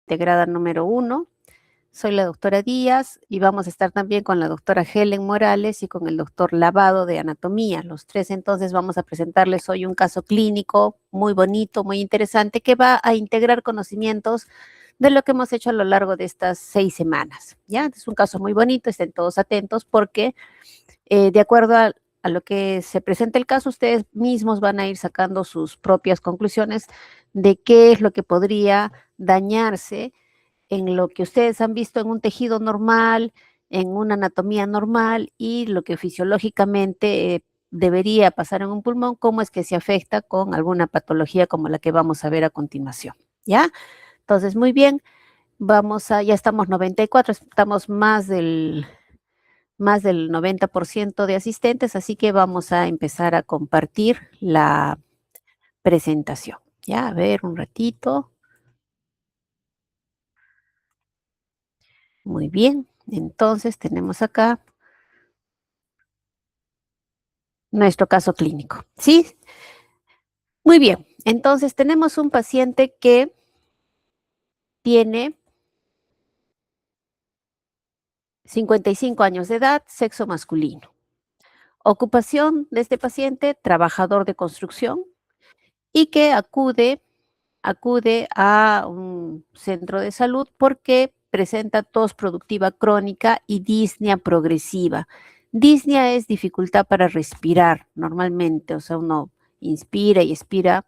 integrada número 1. Soy la doctora Díaz y vamos a estar también con la doctora Helen Morales y con el doctor Lavado de Anatomía. Los tres entonces vamos a presentarles hoy un caso clínico muy bonito, muy interesante, que va a integrar conocimientos de lo que hemos hecho a lo largo de estas 6 semanas. ¿Ya? Es un caso muy bonito, estén todos atentos porque de acuerdo a lo que se presenta el caso, ustedes mismos van a ir sacando sus propias conclusiones de qué es lo que podría dañarse en lo que ustedes han visto en un tejido normal, en una anatomía normal y lo que fisiológicamente debería pasar en un pulmón, cómo es que se afecta con alguna patología como la que vamos a ver a continuación. ¿Ya? Entonces, muy bien, ya estamos 94, estamos más del 90% de asistentes, así que vamos a empezar a compartir la presentación. Ya, a ver, un ratito. Muy bien, entonces tenemos acá nuestro caso clínico. ¿Sí? Muy bien, entonces tenemos un paciente que tiene 55 años de edad, sexo masculino. Ocupación de este paciente, trabajador de construcción y que acude a un centro de salud porque presenta tos productiva crónica y disnea progresiva. Disnea es dificultad para respirar normalmente, o sea, uno inspira y expira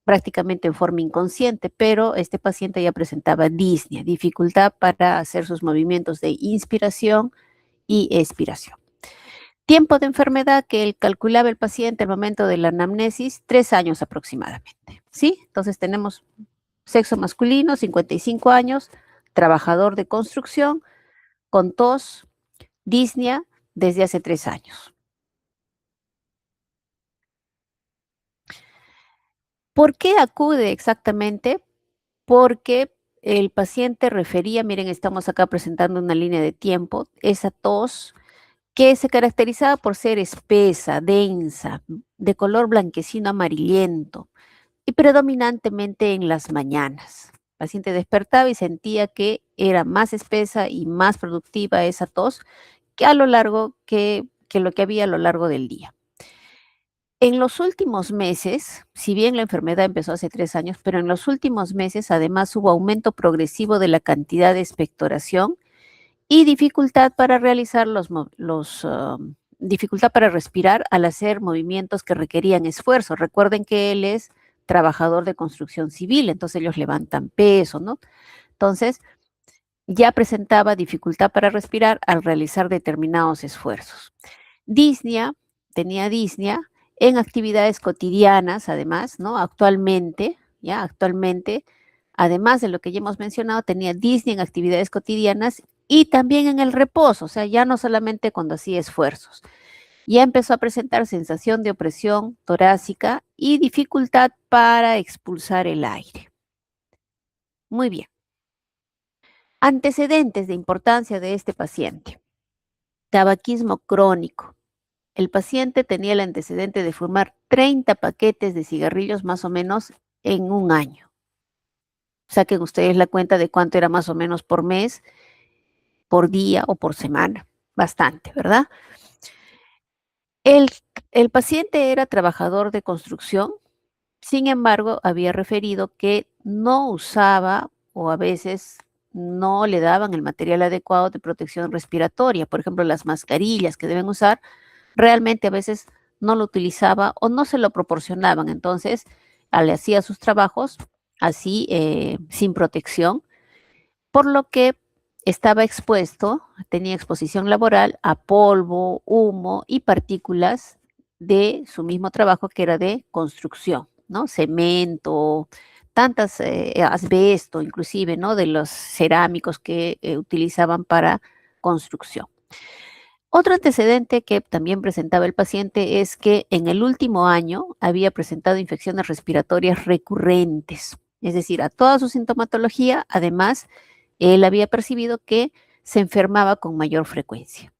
prácticamente en forma inconsciente, pero este paciente ya presentaba disnea, dificultad para hacer sus movimientos de inspiración y expiración. Tiempo de enfermedad que él calculaba el paciente al momento de la anamnesis, 3 años aproximadamente. ¿Sí? Entonces tenemos sexo masculino, 55 años, trabajador de construcción, con tos, disnea, desde hace 3 años. ¿Por qué acude exactamente? Porque el paciente refería, miren, estamos acá presentando una línea de tiempo, esa tos que se caracterizaba por ser espesa, densa, de color blanquecino amarillento y predominantemente en las mañanas. El paciente despertaba y sentía que era más espesa y más productiva esa tos que a lo largo que lo que había a lo largo del día. En los últimos meses, si bien la enfermedad empezó hace 3 años, pero en los últimos meses además hubo aumento progresivo de la cantidad de expectoración y dificultad para realizar dificultad para respirar al hacer movimientos que requerían esfuerzo. Recuerden que él es trabajador de construcción civil, entonces ellos levantan peso, ¿no? Entonces, ya presentaba dificultad para respirar al realizar determinados esfuerzos. Disnea, tenía disnea en actividades cotidianas, además, ¿no? Actualmente, además de lo que ya hemos mencionado, tenía disnea en actividades cotidianas y también en el reposo, o sea, ya no solamente cuando hacía esfuerzos. Ya empezó a presentar sensación de opresión torácica y dificultad para expulsar el aire. Muy bien. Antecedentes de importancia de este paciente. Tabaquismo crónico. El paciente tenía el antecedente de fumar 30 paquetes de cigarrillos más o menos en un año. Saquen ustedes la cuenta de cuánto era más o menos por mes, por día o por semana. Bastante, ¿verdad? El, el paciente era trabajador de construcción, sin embargo, había referido que no usaba o a veces no le daban el material adecuado de protección respiratoria, por ejemplo, las mascarillas que deben usar, realmente a veces no lo utilizaba o no se lo proporcionaban. Entonces, le hacía sus trabajos así, sin protección, por lo que estaba expuesto, tenía exposición laboral a polvo, humo y partículas de su mismo trabajo que era de construcción, ¿no? Cemento, tantas, asbesto, inclusive, ¿no? De los cerámicos que utilizaban para construcción. Otro antecedente que también presentaba el paciente es que en el último año había presentado infecciones respiratorias recurrentes, es decir, a toda su sintomatología, además, él había percibido que se enfermaba con mayor frecuencia.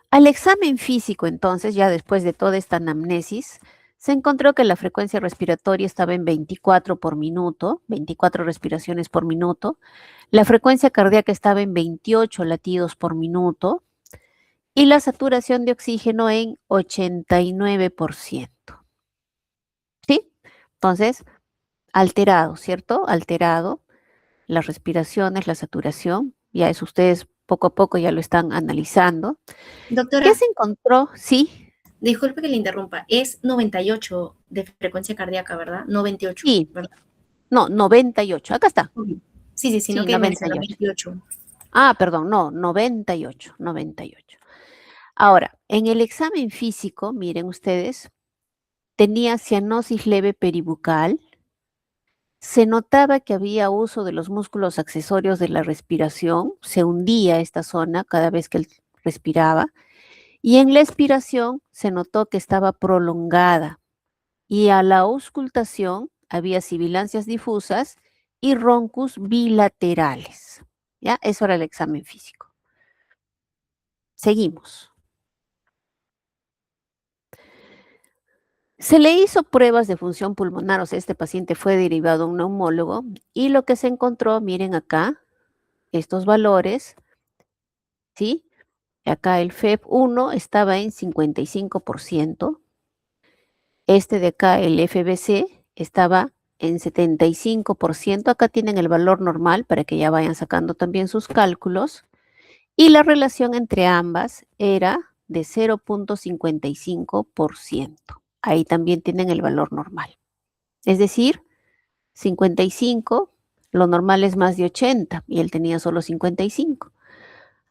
Al examen físico, entonces, ya después de toda esta anamnesis, se encontró que la frecuencia respiratoria estaba en 24 por minuto, 24 respiraciones por minuto. La frecuencia cardíaca estaba en 28 latidos por minuto y la saturación de oxígeno en 89%. ¿Sí? Entonces, alterado, ¿cierto? Alterado las respiraciones, la saturación. Ya eso ustedes poco a poco ya lo están analizando. ¿Qué Doctora, se encontró? Sí, disculpe que le interrumpa, es 98 de frecuencia cardíaca, ¿verdad? No 28, sí, ¿verdad? no, 98. Acá está. Ok. Sí, sí, sino Sí, que 98. mencionó 28. Ah, perdón, no, 98, 98. Ahora, en el examen físico, miren ustedes, tenía cianosis leve peribucal, se notaba que había uso de los músculos accesorios de la respiración, se hundía esta zona cada vez que él respiraba, y en la expiración se notó que estaba prolongada, y a la auscultación había sibilancias difusas y roncus bilaterales. ¿Ya? Eso era el examen físico. Seguimos. Se le hizo pruebas de función pulmonar, o sea, este paciente fue derivado a un neumólogo y lo que se encontró, miren acá, estos valores, ¿sí? Acá el FEV1 estaba en 55%, este de acá, el FBC, estaba en 75%, acá tienen el valor normal para que ya vayan sacando también sus cálculos, y la relación entre ambas era de 0.55%. Ahí también tienen el valor normal. Es decir, 55, lo normal es más de 80 y él tenía solo 55.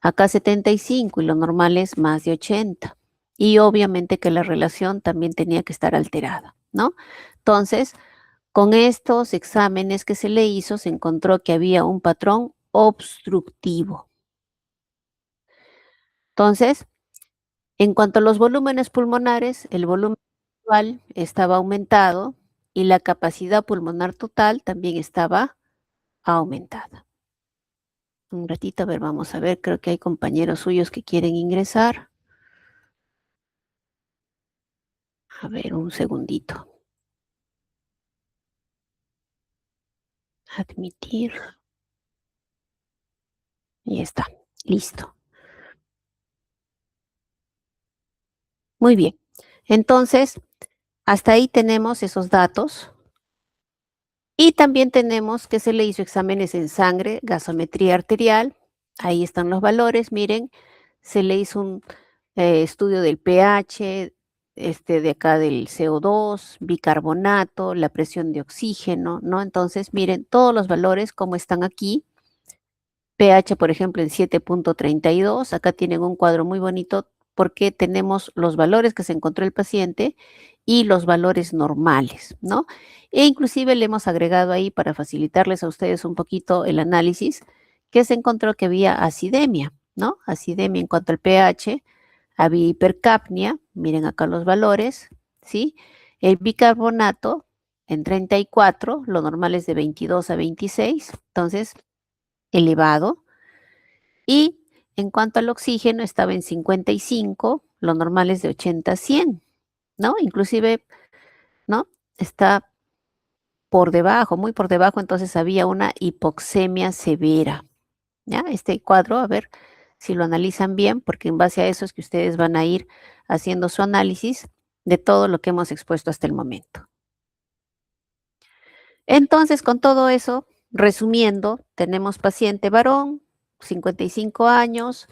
Acá 75 y lo normal es más de 80. Y obviamente que la relación también tenía que estar alterada, ¿no? Entonces, con estos exámenes que se le hizo, se encontró que había un patrón obstructivo. Entonces, en cuanto a los volúmenes pulmonares, el volumen actual estaba aumentado y la capacidad pulmonar total también estaba aumentada. Un ratito, a ver, vamos a ver, creo que hay compañeros suyos que quieren ingresar. A ver, un segundito. Admitir. Y está, listo. Muy bien. Entonces, hasta ahí tenemos esos datos. Y también tenemos que se le hizo exámenes en sangre, gasometría arterial. Ahí están los valores, miren. Se le hizo un estudio del pH, de acá del CO2, bicarbonato, la presión de oxígeno, ¿no? Entonces, miren todos los valores como están aquí. pH, por ejemplo, en 7.32. Acá tienen un cuadro muy bonito porque tenemos los valores que se encontró el paciente y los valores normales, ¿no? E inclusive le hemos agregado ahí para facilitarles a ustedes un poquito el análisis, que se encontró que había acidemia, ¿no? Acidemia en cuanto al pH, había hipercapnia, miren acá los valores, ¿sí? El bicarbonato en 34, lo normal es de 22 a 26, entonces elevado. Y en cuanto al oxígeno, estaba en 55, lo normal es de 80 a 100, ¿no? Inclusive, ¿no? Está por debajo, muy por debajo, entonces había una hipoxemia severa, ¿ya? Este cuadro, a ver si lo analizan bien, porque en base a eso es que ustedes van a ir haciendo su análisis de todo lo que hemos expuesto hasta el momento. Entonces, con todo eso, resumiendo, tenemos paciente varón, 55 años,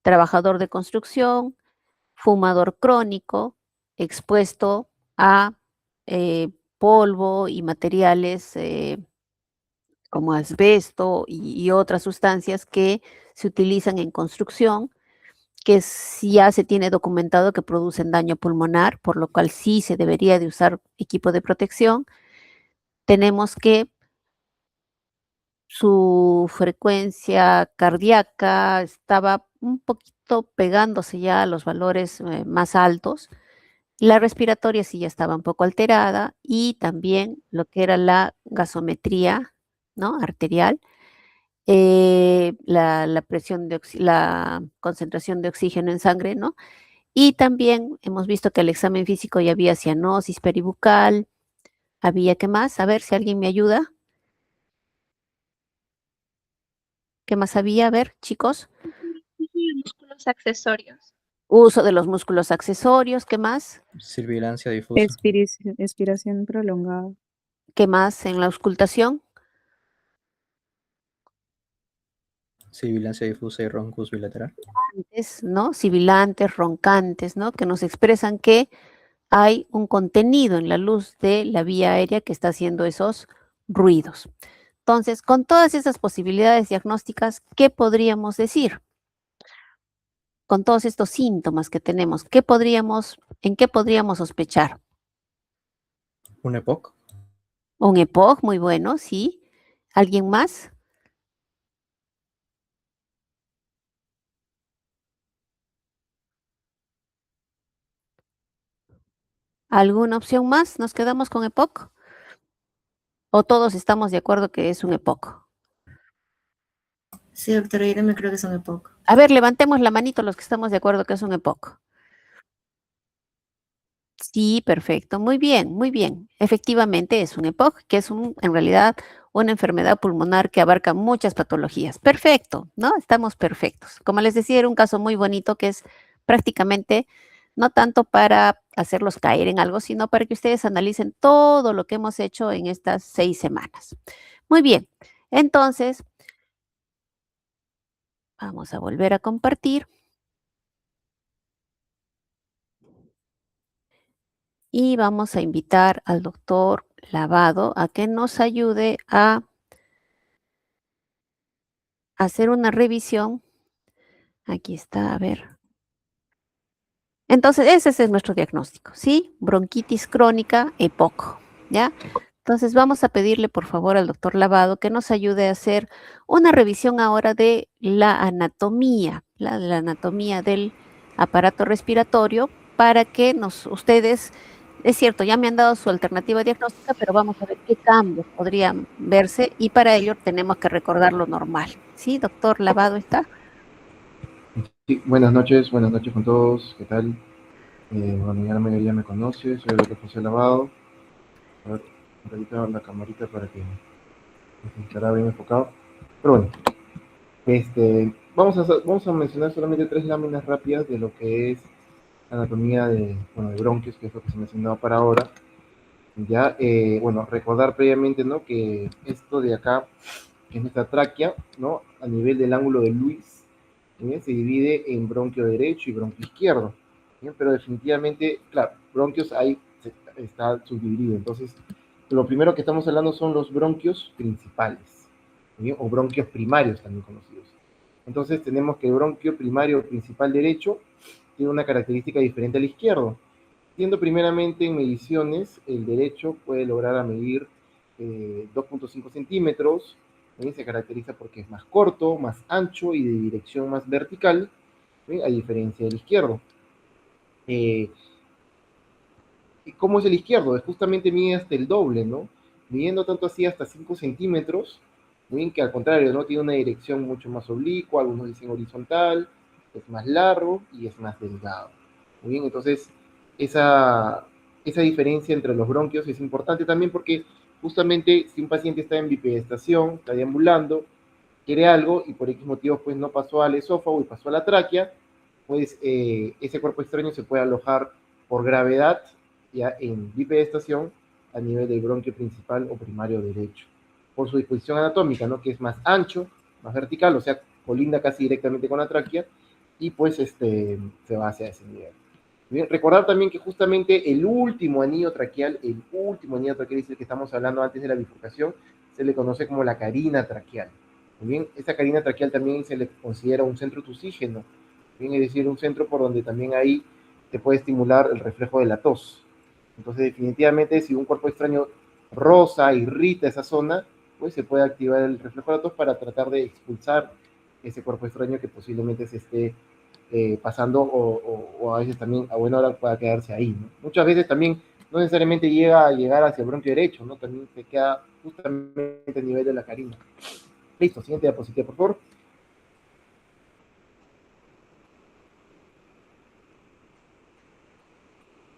trabajador de construcción, fumador crónico, expuesto a polvo y materiales como asbesto y otras sustancias que se utilizan en construcción, que ya se tiene documentado que producen daño pulmonar, por lo cual sí se debería de usar equipo de protección. Tenemos que su frecuencia cardíaca estaba un poquito pegándose ya a los valores más altos. La respiratoria sí ya estaba un poco alterada y también lo que era la gasometría, ¿no? Arterial, la presión la concentración de oxígeno en sangre, ¿no? Y también hemos visto que el examen físico ya había cianosis peribucal, había, ¿qué más? A ver si alguien me ayuda. ¿Qué más había? A ver, chicos. Músculos accesorios. Uso de los músculos accesorios, ¿qué más? Sibilancia difusa. Expiración prolongada. ¿Qué más en la auscultación? Sibilancia difusa y roncus bilateral. ¿No? Sibilantes, roncantes, ¿no? Que nos expresan que hay un contenido en la luz de la vía aérea que está haciendo esos ruidos. Entonces, con todas esas posibilidades diagnósticas, ¿qué podríamos decir? Con todos estos síntomas que tenemos, ¿en qué podríamos sospechar? Un EPOC. Un EPOC, muy bueno, sí. ¿Alguien más? ¿Alguna opción más? ¿Nos quedamos con EPOC? ¿O todos estamos de acuerdo que es un EPOC? Sí, doctora, yo también creo que son EPOC. A ver, levantemos la manito los que estamos de acuerdo que es un EPOC. Sí, perfecto. Muy bien, muy bien. Efectivamente es un EPOC, que es en realidad una enfermedad pulmonar que abarca muchas patologías. Perfecto, ¿no? Estamos perfectos. Como les decía, era un caso muy bonito que es prácticamente no tanto para hacerlos caer en algo, sino para que ustedes analicen todo lo que hemos hecho en estas 6 semanas. Muy bien. Entonces, vamos a volver a compartir. Y vamos a invitar al doctor Lavado a que nos ayude a hacer una revisión. Aquí está, a ver. Entonces, ese es nuestro diagnóstico, ¿sí? Bronquitis crónica, EPOC, ¿ya? Entonces, vamos a pedirle, por favor, al doctor Lavado que nos ayude a hacer una revisión ahora de la anatomía, la anatomía del aparato respiratorio, para que ustedes, es cierto, ya me han dado su alternativa diagnóstica, pero vamos a ver qué cambios podrían verse y para ello tenemos que recordar lo normal. ¿Sí, doctor Lavado está? Sí, buenas noches con todos, ¿qué tal? Bueno, ya la mayoría me conoce, soy el doctor José Lavado. A ver, ahorita la camarita para que estará bien enfocado. Pero bueno, vamos a mencionar solamente 3 láminas rápidas de lo que es anatomía de bronquios, que es lo que se me ha mencionado para ahora. Ya, bueno, recordar previamente, ¿no? Que esto de acá, que es nuestra tráquea, ¿no? A nivel del ángulo de Lewis, ¿bien? Se divide en bronquio derecho y bronquio izquierdo, ¿bien? Pero definitivamente, claro, bronquios ahí está subdividido. Entonces, lo primero que estamos hablando son los bronquios principales, ¿bien? O bronquios primarios también conocidos. Entonces, tenemos que el bronquio primario principal derecho tiene una característica diferente al izquierdo. Siendo primeramente en mediciones, el derecho puede lograr a medir 2.5 centímetros, se caracteriza porque es más corto, más ancho y de dirección más vertical, a diferencia del izquierdo. ¿Y cómo es el izquierdo? Es justamente mide hasta el doble, ¿no? Midiendo tanto así hasta 5 centímetros, muy bien que al contrario, ¿no? Tiene una dirección mucho más oblicua, algunos dicen horizontal, es más largo y es más delgado. Muy bien, entonces esa diferencia entre los bronquios es importante también porque justamente si un paciente está en bipedestación, está deambulando, quiere algo y por X motivos pues no pasó al esófago y pasó a la tráquea, pues ese cuerpo extraño se puede alojar por gravedad ya en bipedestación a nivel del bronquio principal o primario derecho. Por su disposición anatómica, ¿no? Que es más ancho, más vertical, o sea, colinda casi directamente con la tráquea y pues se va hacia ese nivel. Bien, recordar también que justamente el último anillo traqueal es el que estamos hablando antes de la bifurcación, se le conoce como la carina traqueal. Bien, esta carina traqueal también se le considera un centro tusígeno, bien, es decir, un centro por donde también ahí te puede estimular el reflejo de la tos. Entonces, definitivamente, si un cuerpo extraño rosa, irrita esa zona, pues se puede activar el reflejo de la tos para tratar de expulsar ese cuerpo extraño que posiblemente se esté pasando o a veces también a buena hora pueda quedarse ahí, ¿no? Muchas veces también no necesariamente llega a llegar hacia el bronquio derecho, ¿no? También se queda justamente a nivel de la carina. Listo, siguiente diapositiva, por favor.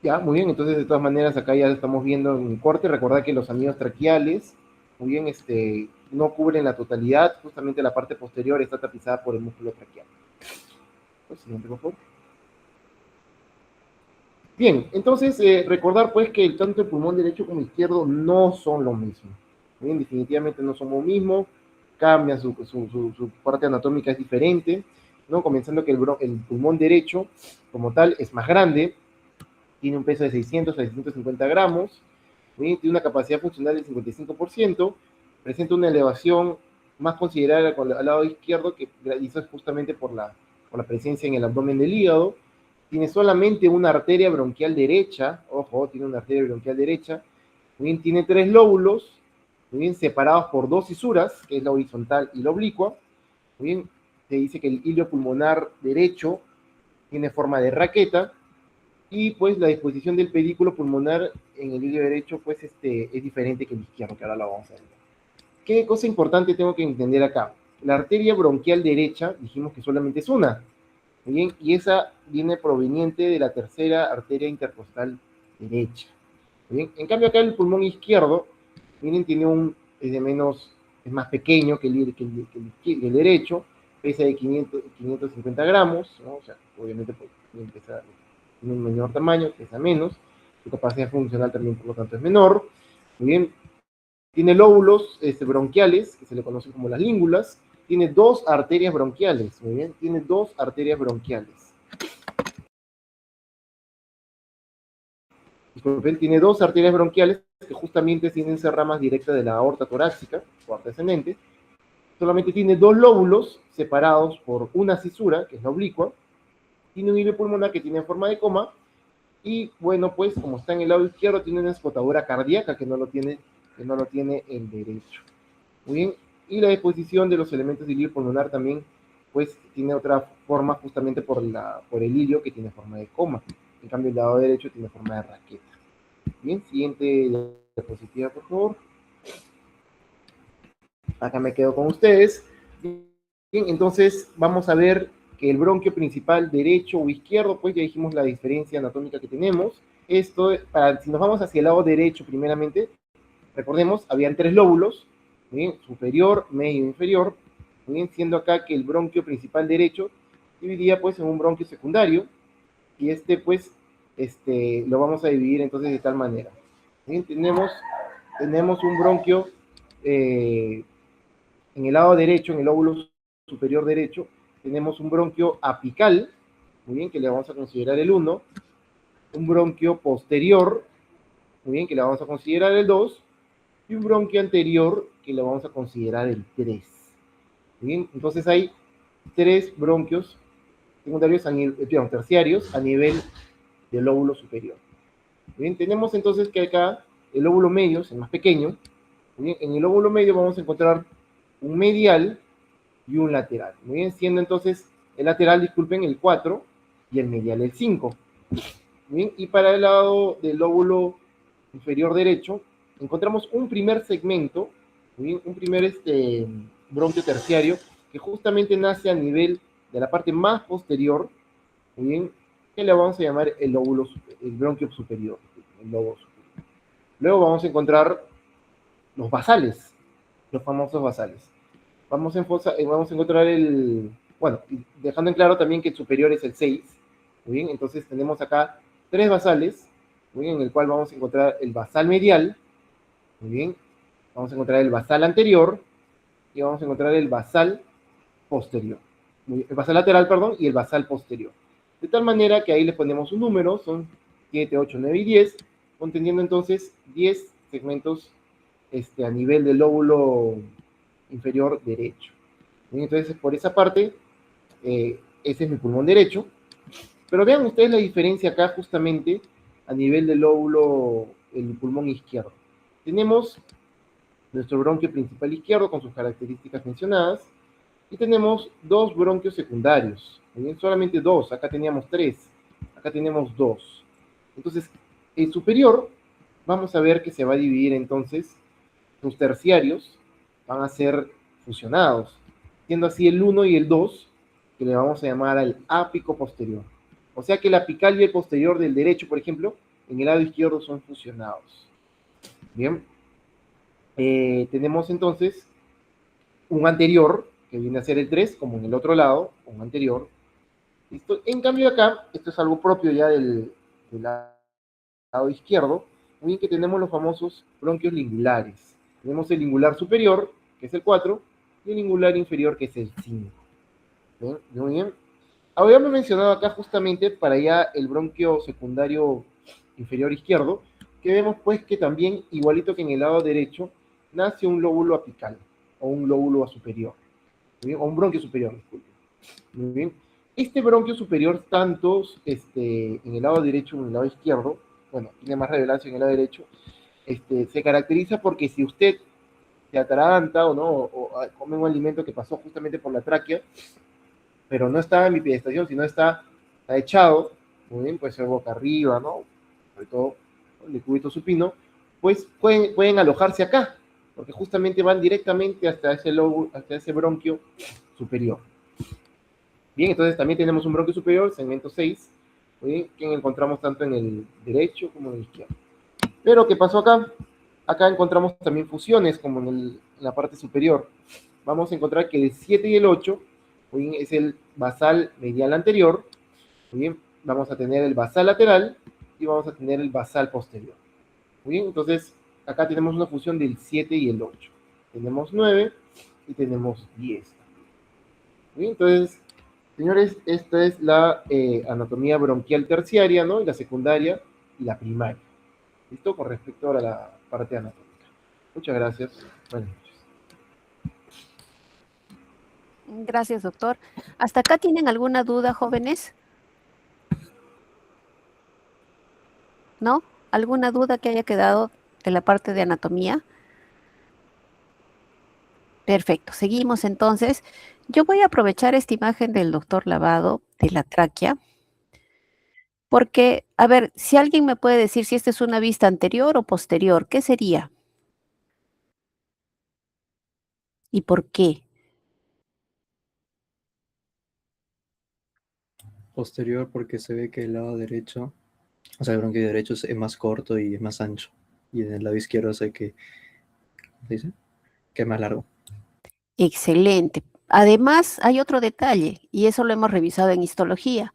Ya, muy bien, entonces de todas maneras acá ya estamos viendo en el corte, recordad que los anillos traqueales, muy bien, no cubren la totalidad, justamente la parte posterior está tapizada por el músculo traqueal. Pues, siguiente, por favor. Bien, entonces recordar pues que tanto el pulmón derecho como izquierdo no son lo mismo. Muy bien, definitivamente no son lo mismo, cambian su parte anatómica es diferente, ¿no? Comenzando que el pulmón derecho como tal es más grande, tiene un peso de 600 a 650 gramos, ¿sí? Tiene una capacidad funcional del 55%, presenta una elevación más considerable al lado izquierdo, que eso es justamente por la presencia en el abdomen del hígado. Tiene solamente una arteria bronquial derecha, ojo, tiene una arteria bronquial derecha, muy bien, tiene 3 lóbulos, muy bien, separados por 2 fisuras, que es la horizontal y la oblicua. Muy bien, se dice que el hilio pulmonar derecho tiene forma de raqueta, y pues la disposición del pedículo pulmonar en el hilio derecho pues es diferente que el izquierdo, que ahora lo vamos a ver. ¿Qué cosa importante tengo que entender acá? La arteria bronquial derecha, dijimos que solamente es una, ¿muy bien? Y esa viene proveniente de la tercera arteria intercostal derecha. ¿Muy bien? En cambio acá el pulmón izquierdo, miren, es más pequeño que el derecho, pesa de 550 gramos, ¿no? O sea, obviamente pues, tiene un menor tamaño, pesa menos, su capacidad funcional también por lo tanto es menor. Muy bien, tiene lóbulos bronquiales, que se le conocen como las língulas, tiene 2 arterias bronquiales, muy bien, tiene 2 arterias bronquiales. Disculpen, tiene 2 arterias bronquiales que justamente tienen ser ramas directas de la aorta torácica, o aorta descendente. Solamente tiene 2 lóbulos separados por una cisura, que es la oblicua. Tiene un hilio pulmonar que tiene forma de coma. Y bueno, pues como está en el lado izquierdo, tiene una escotadura cardíaca que no lo tiene el derecho. Muy bien, y la disposición de los elementos del hilio pulmonar también, pues tiene otra forma justamente por el hilio que tiene forma de coma. En cambio, el lado derecho tiene forma de raqueta. Bien, siguiente diapositiva, por favor. Acá me quedo con ustedes. Bien, entonces vamos a ver que el bronquio principal derecho o izquierdo, pues ya dijimos la diferencia anatómica que tenemos. Esto, si nos vamos hacia el lado derecho primeramente, recordemos, habían 3 lóbulos, ¿bien? Superior, medio e inferior, ¿bien? Siendo acá que el bronquio principal derecho dividía pues en un bronquio secundario, y pues lo vamos a dividir entonces de tal manera. ¿Bien? Tenemos un bronquio en el lado derecho, en el lóbulo superior derecho, tenemos un bronquio apical, muy bien, que le vamos a considerar el 1, un bronquio posterior, muy bien, que le vamos a considerar el 2, y un bronquio anterior, que le vamos a considerar el 3. Bien, entonces hay 3 bronquios secundarios terciarios a nivel del lóbulo superior. Bien, tenemos entonces que acá el lóbulo medio es el más pequeño. Bien, en el lóbulo medio vamos a encontrar un medial y un lateral. Muy bien, siendo entonces el lateral, disculpen, el 4 y el medial el 5. Bien, y para el lado del lóbulo inferior derecho encontramos un primer segmento, muy bien, un primer bronquio terciario que justamente nace a nivel de la parte más posterior, muy bien, que le vamos a llamar el bronquio superior, el lobo superior. Luego vamos a encontrar los basales, los famosos basales. Vamos a encontrar bueno, dejando en claro también que el superior es el 6, muy bien, entonces tenemos acá 3 basales, muy bien, en el cual vamos a encontrar el basal medial, muy bien, vamos a encontrar el basal anterior, y vamos a encontrar el basal posterior. El basal lateral, perdón, y el basal posterior. De tal manera que ahí le ponemos un número, son 7, 8, 9 y 10, conteniendo entonces 10 segmentos a nivel del lóbulo inferior derecho. Entonces, por esa parte, ese es mi pulmón derecho. Pero vean ustedes la diferencia acá justamente a nivel del lóbulo, el pulmón izquierdo. Tenemos nuestro bronquio principal izquierdo con sus características mencionadas, y tenemos 2 bronquios secundarios. Bien, solamente 2, acá teníamos 3, acá tenemos 2. Entonces, el superior, vamos a ver que se va a dividir entonces, sus terciarios van a ser fusionados, siendo así el 1 y el 2, que le vamos a llamar al ápico posterior. O sea que el apical y el posterior del derecho, por ejemplo, en el lado izquierdo son fusionados. Bien. Tenemos entonces un anterior, que viene a ser el 3, como en el otro lado, un anterior. ¿Listo? En cambio acá, esto es algo propio ya del lado izquierdo, muy bien, que tenemos los famosos bronquios lingulares. Tenemos el lingular superior, que es el 4, y el lingular inferior, que es el 5. ¿Bien? Muy bien. Habíamos mencionado acá justamente para ya el bronquio secundario inferior izquierdo, que vemos pues que también, igualito que en el lado derecho, nace un lóbulo apical, o un lóbulo superior, ¿muy bien? O un bronquio superior, disculpe. Muy bien. Este bronquio superior, tanto en el lado derecho como en el lado izquierdo, bueno, tiene más relevancia en el lado derecho, se caracteriza porque si usted se atraganta o no, o come un alimento que pasó justamente por la tráquea, pero no está en bipedestación, sino está echado, muy bien, puede ser boca arriba, ¿no? Sobre todo el cúbito supino, pues pueden alojarse acá, porque justamente van directamente hasta ese bronquio superior. Bien, entonces también tenemos un bronquio superior, segmento 6, muy bien, que encontramos tanto en el derecho como en el izquierdo. Pero, ¿qué pasó acá? Acá encontramos también fusiones, como en la parte superior. Vamos a encontrar que el 7 y el 8, muy bien, es el basal medial anterior, muy bien, vamos a tener el basal lateral y vamos a tener el basal posterior. Muy bien, entonces acá tenemos una fusión del 7 y el 8. Tenemos 9 y tenemos 10. Muy bien, entonces, señores, esta es la anatomía bronquial terciaria, ¿no? Y la secundaria y la primaria. ¿Listo? Con respecto a la parte anatómica. Muchas gracias. Buenas noches. Gracias, doctor. ¿Hasta acá tienen alguna duda, jóvenes? ¿No? ¿Alguna duda que haya quedado de la parte de anatomía? Perfecto, seguimos entonces. Yo voy a aprovechar esta imagen del doctor Lavado de la tráquea, porque, a ver, si alguien me puede decir si esta es una vista anterior o posterior, ¿qué sería? ¿Y por qué? Posterior porque se ve que el lado derecho, o sea, el bronquio derecho es más corto y es más ancho. Y en el lado izquierdo sé que, ¿cómo se dice? Que es más largo. Excelente. Además, hay otro detalle, y eso lo hemos revisado en histología.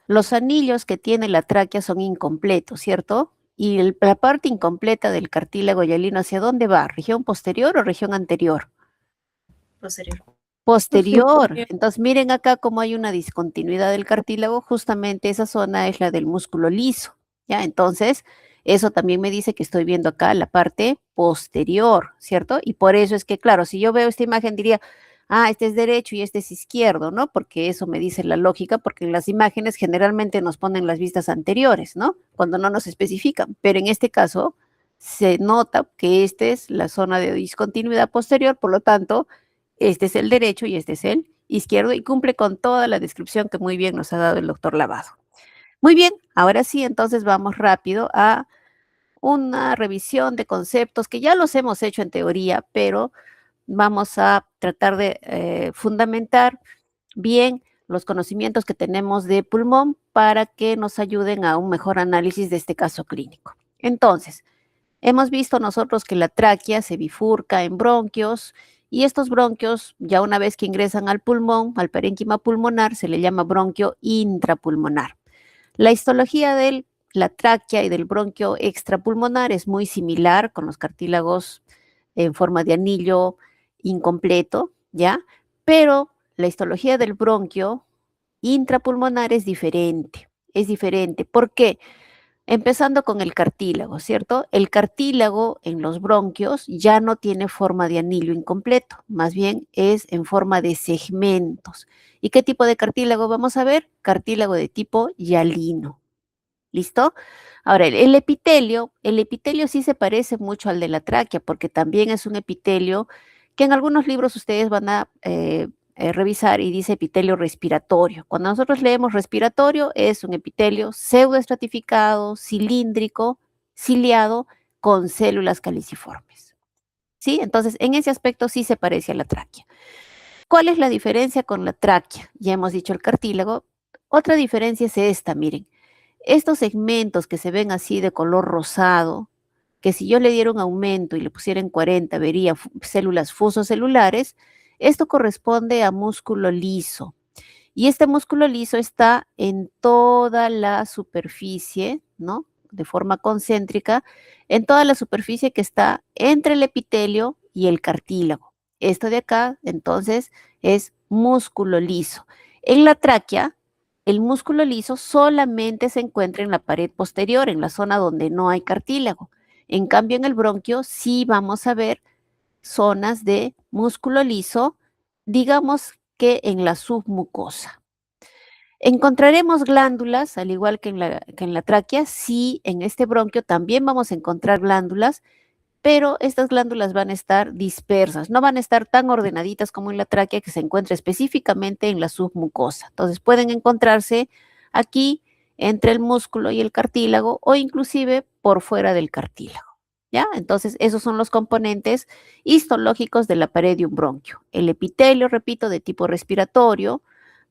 Los anillos que tiene la tráquea son incompletos, ¿cierto? Y la parte incompleta del cartílago hialino, ¿hacia dónde va? ¿Región posterior o región anterior? Posterior. Posterior. Entonces, miren acá cómo hay una discontinuidad del cartílago, justamente esa zona es la del músculo liso, ¿ya? Entonces, eso también me dice que estoy viendo acá la parte posterior, ¿cierto? Y por eso es que, claro, si yo veo esta imagen diría, ah, este es derecho y este es izquierdo, ¿no? Porque eso me dice la lógica, porque en las imágenes generalmente nos ponen las vistas anteriores, ¿no? Cuando no nos especifican, pero en este caso se nota que esta es la zona de discontinuidad posterior, por lo tanto, este es el derecho y este es el izquierdo y cumple con toda la descripción que muy bien nos ha dado el doctor Lavado. Muy bien, ahora sí, entonces vamos rápido a una revisión de conceptos que ya los hemos hecho en teoría, pero vamos a tratar de fundamentar bien los conocimientos que tenemos de pulmón para que nos ayuden a un mejor análisis de este caso clínico. Entonces, hemos visto nosotros que la tráquea se bifurca en bronquios y estos bronquios, ya una vez que ingresan al pulmón, al parénquima pulmonar, se le llama bronquio intrapulmonar. La histología de la tráquea y del bronquio extrapulmonar es muy similar con los cartílagos en forma de anillo incompleto, ¿ya? Pero la histología del bronquio intrapulmonar es diferente. Es diferente. ¿Por qué? Empezando con el cartílago, ¿cierto? El cartílago en los bronquios ya no tiene forma de anillo incompleto, más bien es en forma de segmentos. ¿Y qué tipo de cartílago vamos a ver? Cartílago de tipo hialino. ¿Listo? Ahora, el epitelio sí se parece mucho al de la tráquea, porque también es un epitelio que en algunos libros ustedes van a revisar y dice epitelio respiratorio. Cuando nosotros leemos respiratorio, es un epitelio pseudoestratificado, cilíndrico, ciliado, con células caliciformes. ¿Sí? Entonces, en ese aspecto sí se parece a la tráquea. ¿Cuál es la diferencia con la tráquea? Ya hemos dicho el cartílago. Otra diferencia es esta, miren. estos segmentos que se ven así de color rosado, que si yo le diera un aumento y le pusiera en 40, vería células fusocelulares, esto corresponde a músculo liso. Y este músculo liso está en toda la superficie, ¿no? De forma concéntrica, en toda la superficie que está entre el epitelio y el cartílago. Esto de acá, entonces, es músculo liso. En la tráquea, el músculo liso solamente se encuentra en la pared posterior, en la zona donde no hay cartílago. En cambio, en el bronquio sí vamos a ver zonas de músculo liso, digamos que en la submucosa. Encontraremos glándulas, al igual que en la tráquea, sí, en este bronquio también vamos a encontrar glándulas, pero estas glándulas van a estar dispersas, no van a estar tan ordenaditas como en la tráquea, que se encuentra específicamente en la submucosa. Entonces pueden encontrarse aquí entre el músculo y el cartílago o inclusive por fuera del cartílago. ¿Ya? Entonces, esos son los componentes histológicos de la pared de un bronquio. El epitelio, repito, de tipo respiratorio,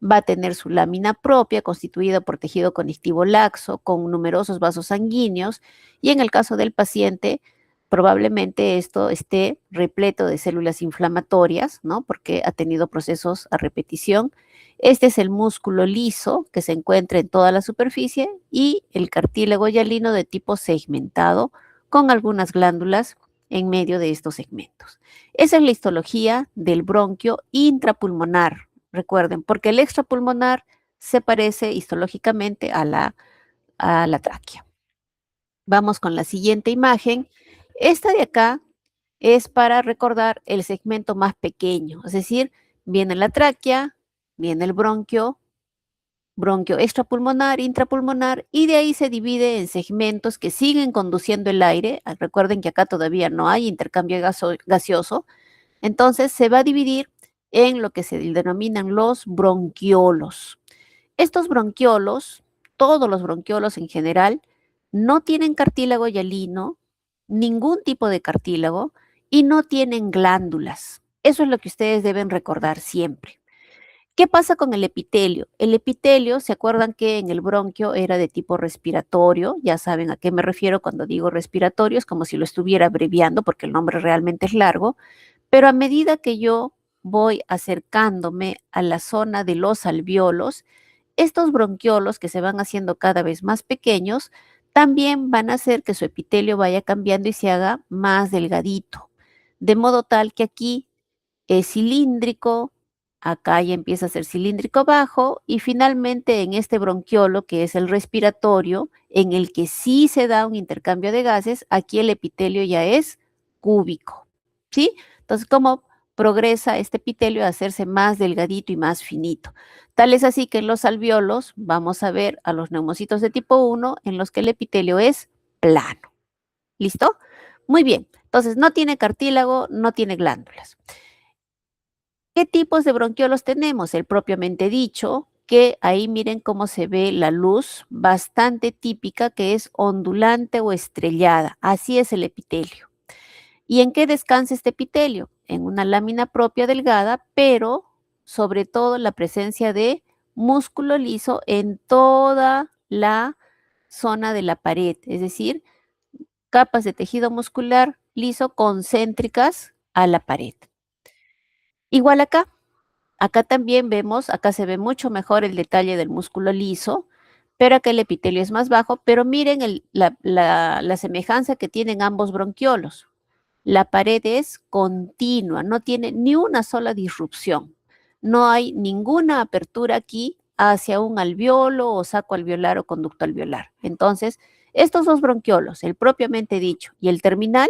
va a tener su lámina propia constituida por tejido conectivo laxo con numerosos vasos sanguíneos y en el caso del paciente probablemente esto esté repleto de células inflamatorias, ¿no? Porque ha tenido procesos a repetición. Este es el músculo liso que se encuentra en toda la superficie y el cartílago hialino de tipo segmentado con algunas glándulas en medio de estos segmentos. Esa es la histología del bronquio intrapulmonar, recuerden, porque el extrapulmonar se parece histológicamente a la tráquea. Vamos con la siguiente imagen. Esta de acá es para recordar el segmento más pequeño, es decir, viene la tráquea, viene el bronquio extrapulmonar, intrapulmonar, y de ahí se divide en segmentos que siguen conduciendo el aire. Recuerden que acá todavía no hay intercambio gaseoso, entonces se va a dividir en lo que se denominan los bronquiolos. Estos bronquiolos, todos los bronquiolos en general, no tienen cartílago hialino, ningún tipo de cartílago, y no tienen glándulas. Eso es lo que ustedes deben recordar siempre. ¿Qué pasa con el epitelio? El epitelio, ¿se acuerdan que en el bronquio era de tipo respiratorio? Ya saben a qué me refiero cuando digo respiratorio, es como si lo estuviera abreviando porque el nombre realmente es largo, pero a medida que yo voy acercándome a la zona de los alvéolos, estos bronquiolos que se van haciendo cada vez más pequeños, también van a hacer que su epitelio vaya cambiando y se haga más delgadito, de modo tal que aquí es cilíndrico, acá ya empieza a ser cilíndrico bajo y finalmente en este bronquiolo que es el respiratorio, en el que sí se da un intercambio de gases, aquí el epitelio ya es cúbico, ¿sí? Entonces, ¿cómo progresa este epitelio a hacerse más delgadito y más finito? Tal es así que en los alvéolos vamos a ver a los neumocitos de tipo 1 en los que el epitelio es plano. ¿Listo? Muy bien. Entonces, no tiene cartílago, no tiene glándulas. ¿Qué tipos de bronquiolos tenemos? El propiamente dicho, que ahí miren cómo se ve la luz, bastante típica, que es ondulante o estrellada. Así es el epitelio. ¿Y en qué descansa este epitelio? En una lámina propia delgada, pero sobre todo la presencia de músculo liso en toda la zona de la pared, es decir, capas de tejido muscular liso concéntricas a la pared. Igual acá. Acá también vemos, acá se ve mucho mejor el detalle del músculo liso, pero acá el epitelio es más bajo, pero miren la semejanza que tienen ambos bronquiolos. La pared es continua, no tiene ni una sola disrupción. No hay ninguna apertura aquí hacia un alvéolo o saco alveolar o conducto alveolar. Entonces, estos dos bronquiolos, el propiamente dicho y el terminal,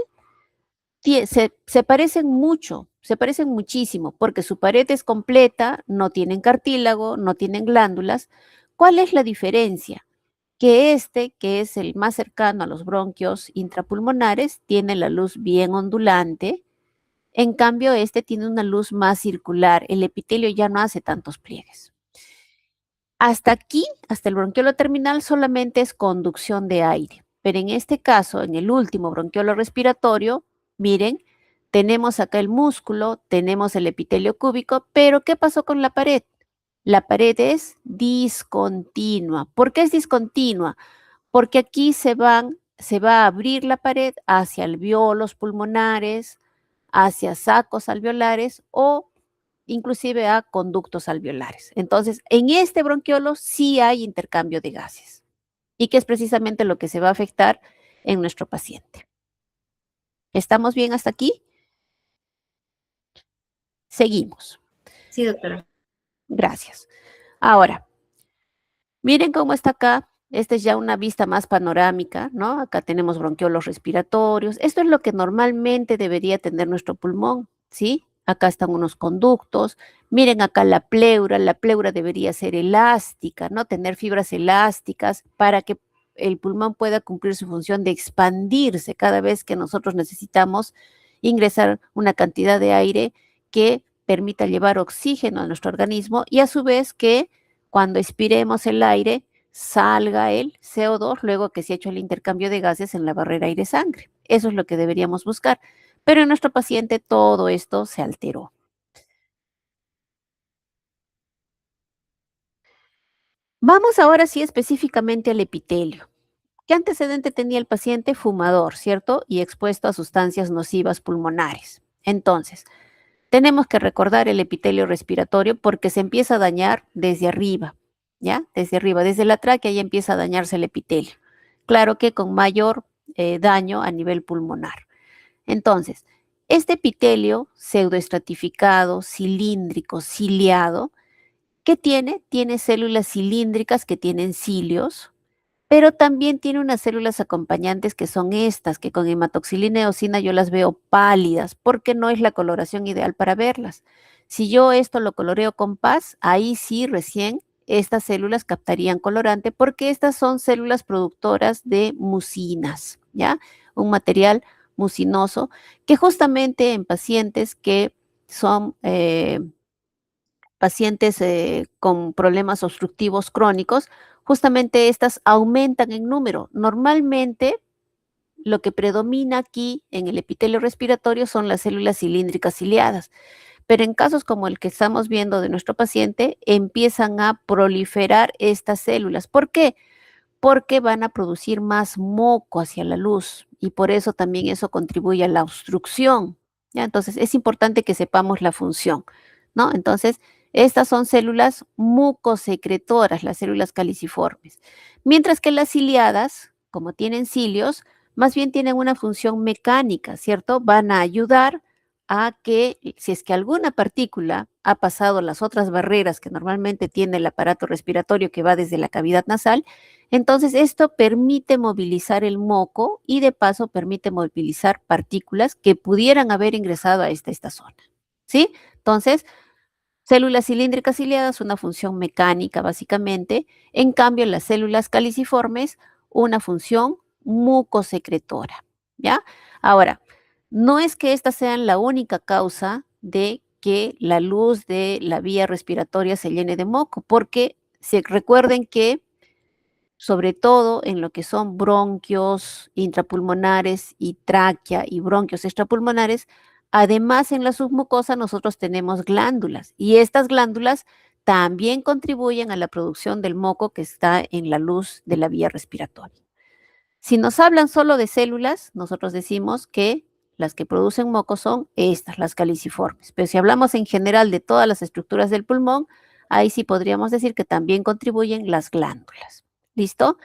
se parecen mucho, se parecen muchísimo, porque su pared es completa, no tienen cartílago, no tienen glándulas. ¿Cuál es la diferencia? Que este, que es el más cercano a los bronquios intrapulmonares, tiene la luz bien ondulante, en cambio este tiene una luz más circular, el epitelio ya no hace tantos pliegues. Hasta aquí, hasta el bronquiolo terminal, solamente es conducción de aire, pero en este caso, en el último bronquiolo respiratorio, miren, tenemos acá el músculo, tenemos el epitelio cúbico, pero ¿qué pasó con la pared? La pared es discontinua. ¿Por qué es discontinua? Porque aquí se va a abrir la pared hacia alvéolos pulmonares, hacia sacos alveolares o inclusive a conductos alveolares. Entonces, en este bronquiolo sí hay intercambio de gases y que es precisamente lo que se va a afectar en nuestro paciente. ¿Estamos bien hasta aquí? Seguimos. Sí, doctora. Gracias. Ahora, miren cómo está acá. Esta es ya una vista más panorámica, ¿no? Acá tenemos bronquiolos respiratorios. Esto es lo que normalmente debería tener nuestro pulmón, ¿sí? Acá están unos conductos. Miren acá la pleura. La pleura debería ser elástica, ¿no? Tener fibras elásticas para que el pulmón pueda cumplir su función de expandirse cada vez que nosotros necesitamos ingresar una cantidad de aire que permita llevar oxígeno a nuestro organismo y a su vez que cuando expiremos el aire salga el CO2 luego que se ha hecho el intercambio de gases en la barrera aire-sangre. Eso es lo que deberíamos buscar. Pero en nuestro paciente todo esto se alteró. Vamos ahora sí específicamente al epitelio. ¿Qué antecedente tenía el paciente? Fumador, ¿cierto? Y expuesto a sustancias nocivas pulmonares. Entonces, tenemos que recordar el epitelio respiratorio porque se empieza a dañar desde arriba, ¿ya? Desde arriba, desde la tráquea ya empieza a dañarse el epitelio. Claro que con mayor daño a nivel pulmonar. Entonces, este epitelio pseudoestratificado, cilíndrico, ciliado, ¿qué tiene? Tiene células cilíndricas que tienen cilios, pero también tiene unas células acompañantes que son estas, que con hematoxilina y eosina yo las veo pálidas, porque no es la coloración ideal para verlas. Si yo esto lo coloreo con paz, ahí sí recién estas células captarían colorante, porque estas son células productoras de mucinas, ¿ya? Un material mucinoso que justamente en pacientes que son pacientes con problemas obstructivos crónicos, justamente estas aumentan en número. Normalmente, lo que predomina aquí en el epitelio respiratorio son las células cilíndricas ciliadas, pero en casos como el que estamos viendo de nuestro paciente, empiezan a proliferar estas células. ¿Por qué? Porque van a producir más moco hacia la luz y por eso también eso contribuye a la obstrucción. ¿Ya? Entonces, es importante que sepamos la función, ¿no? Entonces, estas son células mucosecretoras, las células caliciformes. Mientras que las ciliadas, como tienen cilios, más bien tienen una función mecánica, ¿cierto? Van a ayudar a que si es que alguna partícula ha pasado las otras barreras que normalmente tiene el aparato respiratorio que va desde la cavidad nasal, entonces esto permite movilizar el moco y de paso permite movilizar partículas que pudieran haber ingresado a esta zona, ¿sí? Entonces, células cilíndricas ciliadas, una función mecánica básicamente, en cambio las células caliciformes, una función mucosecretora, ¿ya? Ahora, no es que estas sean la única causa de que la luz de la vía respiratoria se llene de moco, porque recuerden que sobre todo en lo que son bronquios intrapulmonares y tráquea y bronquios extrapulmonares, además en la submucosa nosotros tenemos glándulas y estas glándulas también contribuyen a la producción del moco que está en la luz de la vía respiratoria. Si nos hablan solo de células, nosotros decimos que las que producen moco son estas, las caliciformes. Pero si hablamos en general de todas las estructuras del pulmón, ahí sí podríamos decir que también contribuyen las glándulas. ¿Listo?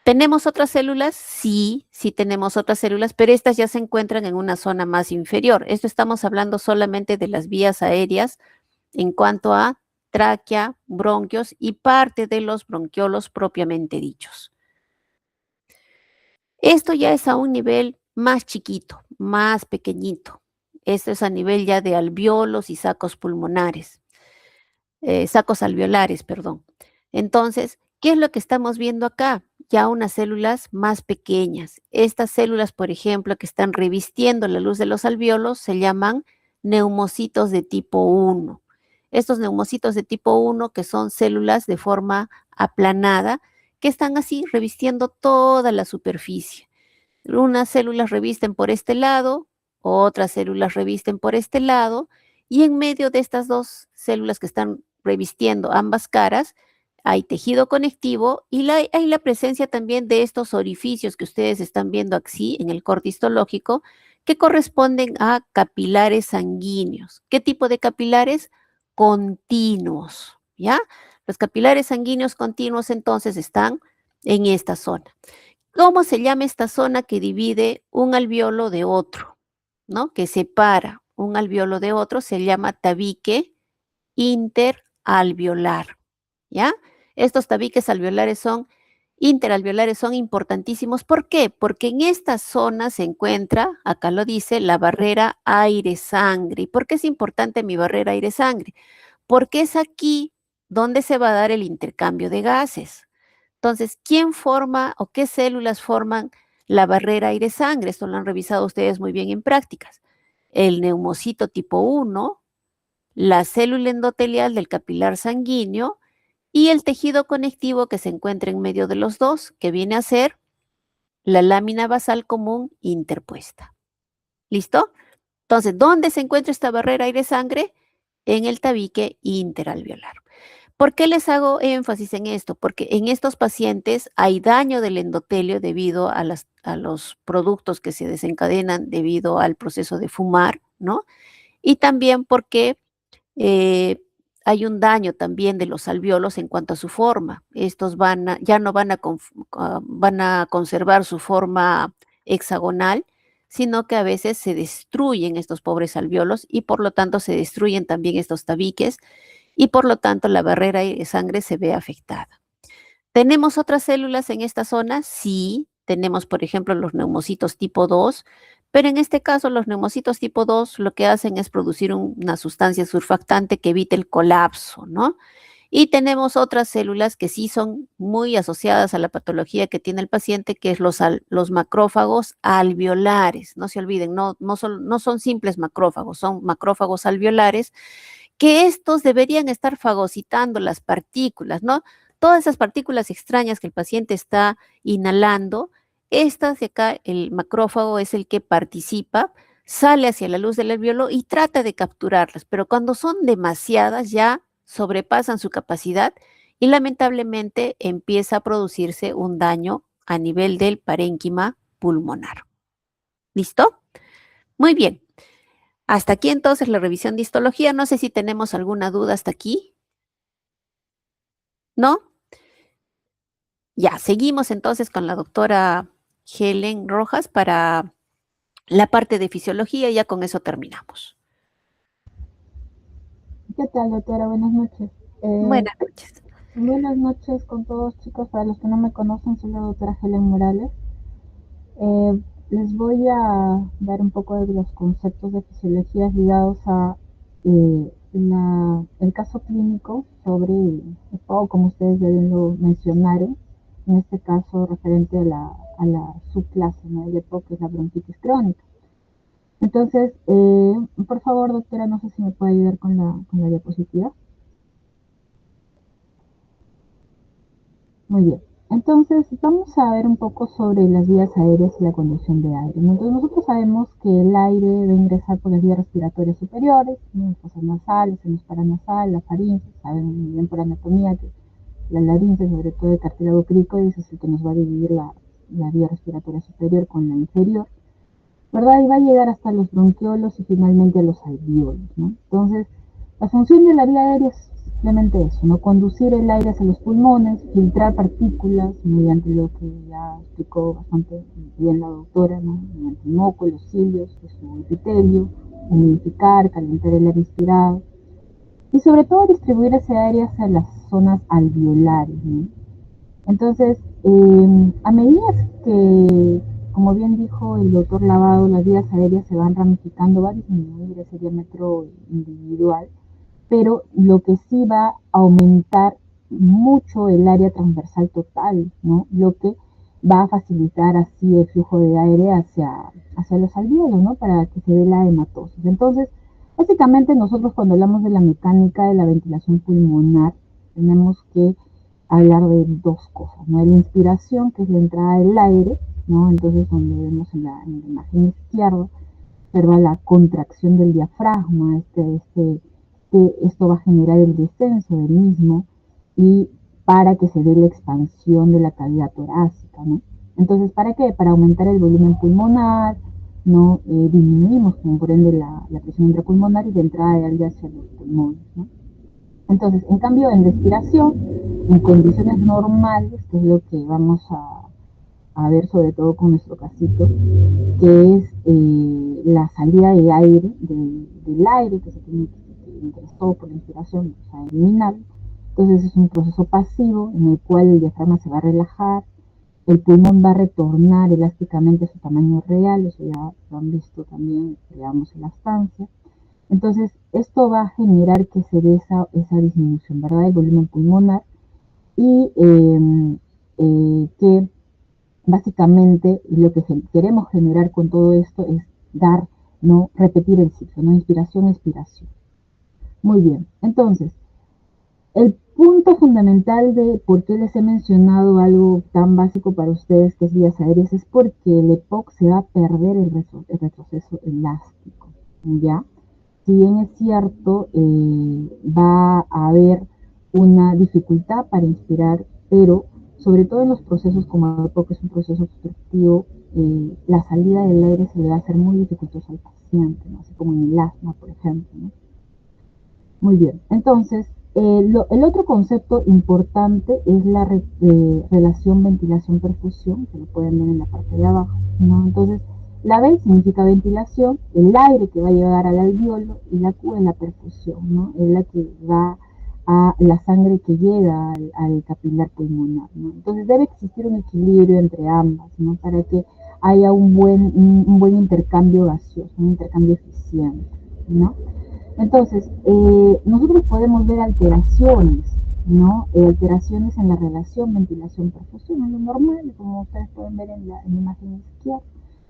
¿Tenemos otras células? Sí, sí tenemos otras células, pero estas ya se encuentran en una zona más inferior. Esto estamos hablando solamente de las vías aéreas en cuanto a tráquea, bronquios y parte de los bronquiolos propiamente dichos. Esto ya es a un nivel más chiquito, más pequeñito. Esto es a nivel ya de alvéolos y sacos pulmonares, sacos alveolares, perdón. Entonces, ¿qué es lo que estamos viendo acá? Ya unas células más pequeñas. Estas células, por ejemplo, que están revistiendo la luz de los alvéolos, se llaman neumocitos de tipo 1. Estos neumocitos de tipo 1, que son células de forma aplanada, que están así revistiendo toda la superficie. Unas células revisten por este lado, otras células revisten por este lado, y en medio de estas dos células que están revistiendo ambas caras, hay tejido conectivo y hay la presencia también de estos orificios que ustedes están viendo aquí en el corte histológico, que corresponden a capilares sanguíneos. ¿Qué tipo de capilares? Continuos, ¿ya? Los capilares sanguíneos continuos entonces están en esta zona. ¿Cómo se llama esta zona que divide un alveolo de otro, ¿no? Que separa un alveolo de otro, se llama tabique interalveolar, ¿ya? Estos tabiques interalveolares son importantísimos. ¿Por qué? Porque en esta zona se encuentra, acá lo dice, la barrera aire-sangre. ¿Y por qué es importante mi barrera aire-sangre? Porque es aquí donde se va a dar el intercambio de gases. Entonces, ¿quién forma o qué células forman la barrera aire-sangre? Esto lo han revisado ustedes muy bien en prácticas. El neumocito tipo 1, la célula endotelial del capilar sanguíneo y el tejido conectivo que se encuentra en medio de los dos, que viene a ser la lámina basal común interpuesta. ¿Listo? Entonces, ¿dónde se encuentra esta barrera aire-sangre? En el tabique interalveolar. ¿Por qué les hago énfasis en esto? Porque en estos pacientes hay daño del endotelio debido a los productos que se desencadenan debido al proceso de fumar, ¿no? Y también porque hay un daño también de los alveolos en cuanto a su forma. Estos ya no van a conservar su forma hexagonal, sino que a veces se destruyen estos pobres alveolos y por lo tanto se destruyen también estos tabiques y por lo tanto la barrera de sangre se ve afectada. ¿Tenemos otras células en esta zona? Sí, tenemos por ejemplo los neumocitos tipo 2, pero en este caso los neumocitos tipo 2 lo que hacen es producir una sustancia surfactante que evite el colapso, ¿no? Y tenemos otras células que sí son muy asociadas a la patología que tiene el paciente, que es los macrófagos alveolares. No se olviden, no son simples macrófagos, son macrófagos alveolares, que estos deberían estar fagocitando las partículas, ¿no? Todas esas partículas extrañas que el paciente está inhalando, estas de acá, el macrófago es el que participa, sale hacia la luz del alveolo y trata de capturarlas, pero cuando son demasiadas ya sobrepasan su capacidad y lamentablemente empieza a producirse un daño a nivel del parénquima pulmonar. ¿Listo? Muy bien. Hasta aquí entonces la revisión de histología. No sé si tenemos alguna duda hasta aquí. ¿No? Ya, seguimos entonces con la doctora Helen Rojas para la parte de fisiología y ya con eso terminamos. ¿Qué tal, doctora? Buenas noches. Buenas noches. Buenas noches con todos, chicos. Para los que no me conocen, soy la doctora Helen Morales. Les voy a dar un poco de los conceptos de fisiología ligados a el caso clínico sobre EPOC, como ustedes ya bien lo mencionaron, en este caso referente a la subclase, ¿no? El EPOC, que es la bronquitis crónica. Entonces, por favor, doctora, no sé si me puede ayudar con la diapositiva. Muy bien. Entonces, vamos a ver un poco sobre las vías aéreas y la conducción de aire. Entonces, nosotros sabemos que el aire debe ingresar por las vías respiratorias superiores, las fosas nasales, el paranasal, la faringe. Saben muy bien por anatomía que la laringe, sobre todo el cartílago cricoides, es el que nos va a dividir la vía respiratoria superior con la inferior, ¿verdad? Y va a llegar hasta los bronquiolos y finalmente a los alveolos, ¿no? Entonces, la función de la vía aérea es simplemente eso, ¿no? Conducir el aire hacia los pulmones, filtrar partículas mediante lo que ya explicó bastante bien la doctora, ¿no? Mediante el moco, los cilios, su epitelio, humidificar, calentar el aire inspirado y sobre todo distribuir ese aire hacia las zonas alveolares, ¿no? Entonces, a medida que, como bien dijo el doctor Lavado, las vías aéreas se van ramificando, va a disminuir ese diámetro individual, pero lo que sí va a aumentar mucho el área transversal total, ¿no? Lo que va a facilitar así el flujo de aire hacia los alveolos, ¿no? Para que se dé la hematosis. Entonces, básicamente nosotros cuando hablamos de la mecánica de la ventilación pulmonar, tenemos que hablar de dos cosas, ¿no? La inspiración, que es la entrada del aire, ¿no? Entonces, donde vemos en la imagen izquierda, observa la contracción del diafragma, este esto va a generar el descenso del mismo y para que se dé la expansión de la cavidad torácica, ¿no? Entonces, ¿para qué? Para aumentar el volumen pulmonar, ¿no? Disminuimos, como por ende, la presión intrapulmonar y de entrada de aire hacia los pulmones, ¿no? Entonces, en cambio, en respiración, en condiciones normales, que es lo que vamos a ver sobre todo con nuestro casito, que es la salida de aire, del aire que se tiene que ingresó por la inspiración, o sea, eliminar. Entonces es un proceso pasivo en el cual el diafragma se va a relajar, el pulmón va a retornar elásticamente a su tamaño real, eso ya lo han visto también, digamos, en la estancia. Entonces, esto va a generar que se dé esa disminución, ¿verdad?, del volumen pulmonar y que básicamente lo que queremos generar con todo esto es dar, ¿no?, repetir el ciclo, ¿no?, inspiración, expiración. Muy bien, entonces, el punto fundamental de por qué les he mencionado algo tan básico para ustedes que es vías aéreas es porque el EPOC se va a perder el retroceso elástico, ¿ya? Si bien es cierto, va a haber una dificultad para inspirar, pero sobre todo en los procesos como el EPOC, que es un proceso obstructivo, la salida del aire se le va a hacer muy dificultosa al paciente, ¿no?, así como en el asma, por ejemplo, ¿no? Muy bien, entonces, el otro concepto importante es la relación ventilación-perfusión, que lo pueden ver en la parte de abajo, ¿no? Entonces, la V significa ventilación, el aire que va a llegar al alveolo, y la Q es la perfusión, ¿no? Es la que va a la sangre que llega al capilar pulmonar, ¿no? Entonces debe existir un equilibrio entre ambas, ¿no?, para que haya un buen intercambio gaseoso, un intercambio eficiente, ¿no? Entonces, nosotros podemos ver alteraciones, ¿no? Alteraciones en la relación ventilación-perfusión, en lo normal, como ustedes pueden ver en la imagen izquierda.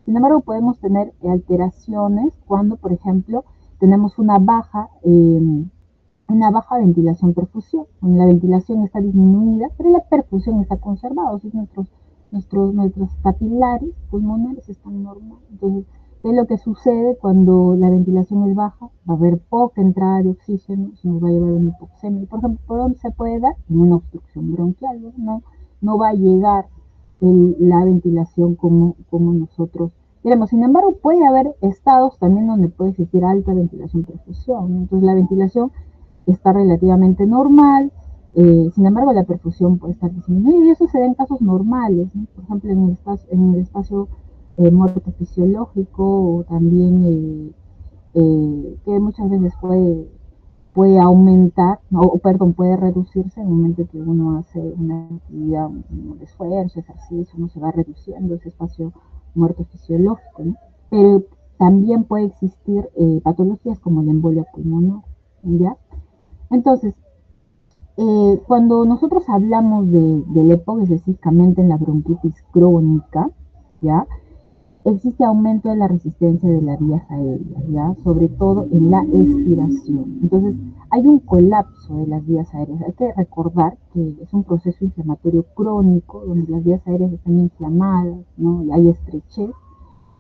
Sin embargo, podemos tener alteraciones cuando, por ejemplo, tenemos una baja ventilación-perfusión. La ventilación está disminuida, pero la perfusión está conservada. O sea, nuestros capilares pulmonares están normales. Entonces, ¿qué es lo que sucede cuando la ventilación es baja? Va a haber poca entrada de oxígeno, se nos va a llevar una hipoxemia. Por ejemplo, ¿por dónde se puede dar? En una obstrucción bronquial, ¿no? No va a llegar la ventilación como nosotros queremos. Sin embargo, puede haber estados también donde puede existir alta ventilación-perfusión, ¿no? Entonces, la ventilación está relativamente normal, sin embargo, la perfusión puede estar disminuida, y eso se da en casos normales, ¿no? Por ejemplo, en el espacio muerto fisiológico, o también que muchas veces puede aumentar, puede reducirse en el momento que uno hace una actividad, un esfuerzo, ejercicio, no se va reduciendo ese espacio muerto fisiológico, ¿no? Pero también puede existir patologías como la embolia pulmonar, ¿ya? Entonces, cuando nosotros hablamos del EPOC, específicamente en la bronquitis crónica, ¿ya?, existe aumento de la resistencia de las vías aéreas, ¿ya?, sobre todo en la expiración. Entonces, hay un colapso de las vías aéreas. Hay que recordar que es un proceso inflamatorio crónico, donde las vías aéreas están inflamadas, ¿no?, y hay estrechez,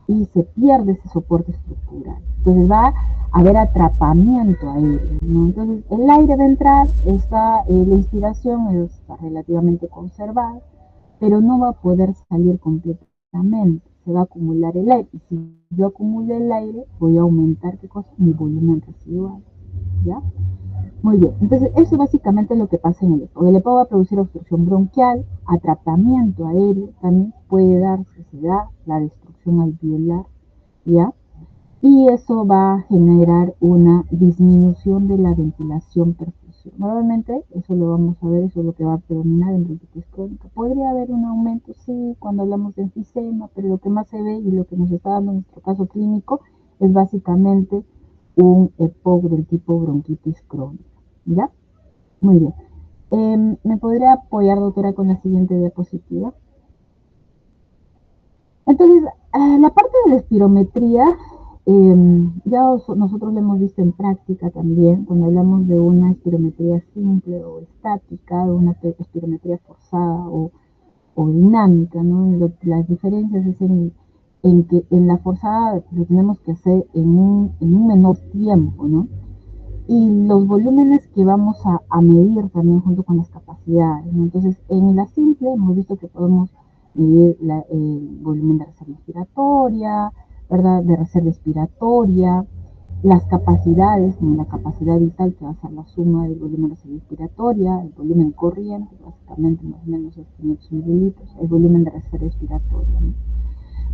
y se pierde ese soporte estructural. Entonces va a haber atrapamiento aéreo, ¿no? Entonces el aire de entrar está, la inspiración está relativamente conservada, pero no va a poder salir completamente, se va a acumular el aire. Y si yo acumulo el aire, voy a aumentar, ¿qué cosa?, mi volumen residual, ¿ya? Muy bien, entonces eso básicamente es lo que pasa en el EPOC. El EPOC va a producir obstrucción bronquial, atrapamiento aéreo, también puede darse, se da la destrucción alveolar, ¿ya? Y eso va a generar una disminución de la ventilación-perfusión. Normalmente eso lo vamos a ver, eso es lo que va a predominar en bronquitis crónica. Podría haber un aumento, sí, cuando hablamos de enfisema, pero lo que más se ve y lo que nos está dando en nuestro caso clínico es básicamente un EPOC del tipo bronquitis crónica, ¿ya? Muy bien. ¿Me podría apoyar, doctora, con la siguiente diapositiva? Entonces, la parte de la espirometría, ya nosotros lo hemos visto en práctica también, cuando hablamos de una espirometría simple o estática, de una espirometría forzada o dinámica, ¿no? Las diferencias es en que en la forzada lo tenemos que hacer en un menor tiempo, ¿no? y los volúmenes que vamos a medir también junto con las capacidades, ¿no? Entonces, en la simple hemos visto que podemos medir el volumen de reserva inspiratoria, ¿verdad? De reserva expiratoria, las capacidades, como la capacidad vital, que va a ser la suma del volumen de reserva inspiratoria, el volumen corriente, básicamente más o menos es 500 mililitros, el volumen de reserva expiratoria, ¿no?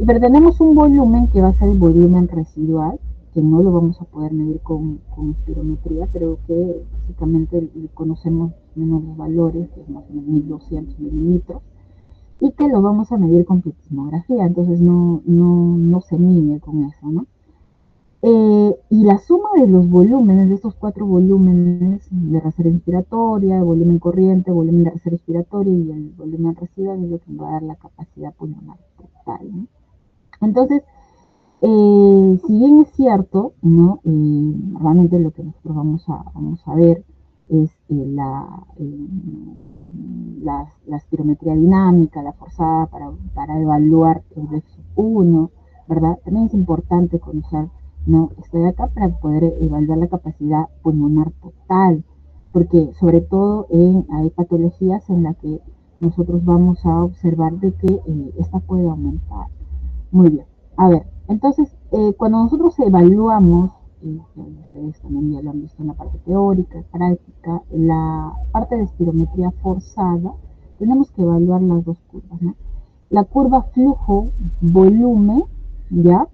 Pero tenemos un volumen que va a ser el volumen residual, que no lo vamos a poder medir con espirometría, pero que básicamente conocemos menos los valores, que es más o menos 1200 mililitros, y que lo vamos a medir con pleximografía, entonces no se mide con eso, ¿no? Y la suma de los volúmenes, de estos 4 volúmenes, de reserva inspiratoria, el volumen corriente, el volumen de reserva expiratoria y el volumen residual, es lo que nos va a dar la capacidad pulmonar total, ¿no? Entonces, si bien es cierto, ¿no? Realmente lo que nosotros vamos a ver es la espirometría dinámica, la forzada para evaluar el BEF1, ¿verdad? También es importante conocer, ¿no? Esto de acá para poder evaluar la capacidad pulmonar total, porque sobre todo hay patologías en las que nosotros vamos a observar de que esta puede aumentar. Muy bien. A ver, entonces, cuando nosotros evaluamos, y ustedes también ya lo han visto en la parte teórica, práctica, la parte de espirometría forzada, tenemos que evaluar las dos curvas, ¿no? La curva flujo-volumen, ¿ya?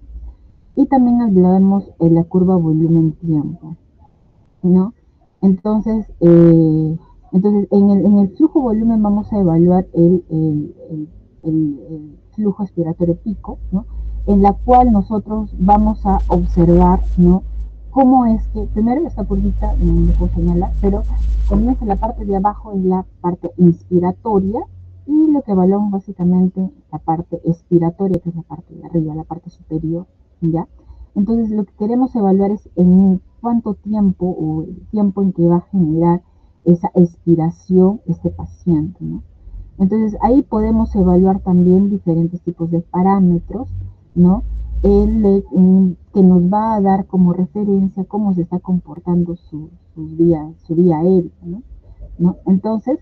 Y también hablaremos de la curva volumen-tiempo, ¿no? Entonces, en el flujo-volumen vamos a evaluar el flujo expiratorio pico, ¿no? En la cual nosotros vamos a observar, ¿no? Cómo es que, primero esta curvita, no lo puedo señalar, pero comienza la parte de abajo es la parte inspiratoria y lo que evaluamos básicamente la parte expiratoria, que es la parte de arriba, la parte superior, ¿ya? Entonces lo que queremos evaluar es en cuánto tiempo o el tiempo en que va a generar esa expiración este paciente, ¿no? Entonces ahí podemos evaluar también diferentes tipos de parámetros, ¿no? Que nos va a dar como referencia cómo se está comportando su vía aérea, ¿no? Entonces,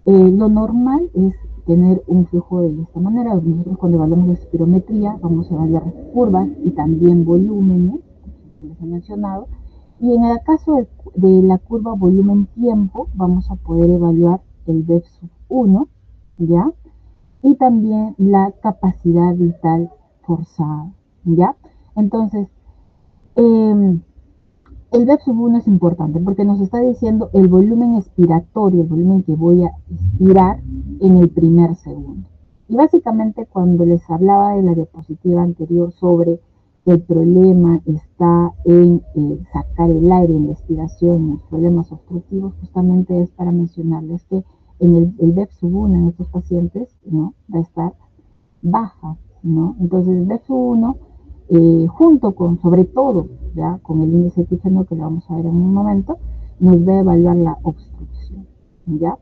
lo normal es tener un flujo de esta manera. Nosotros cuando evaluamos la espirometría vamos a evaluar curvas y también volúmenes, que les he mencionado. Y en el caso de la curva volumen-tiempo vamos a poder evaluar el BEF1, ¿ya? Y también la capacidad vital forzada, ¿ya? Entonces, el BEF1 es importante porque nos está diciendo el volumen expiratorio, el volumen que voy a expirar en el primer segundo. Y básicamente cuando les hablaba de la diapositiva anterior sobre que el problema está en sacar el aire en la expiración, en los problemas obstructivos, justamente es para mencionarles que en el BEF1 en estos pacientes, ¿no? Va a estar baja, ¿no? Entonces el BEF1 junto con, sobre todo, ya con el índice de Kirchner, que lo vamos a ver en un momento, nos va a evaluar la obstrucción, ¿ya?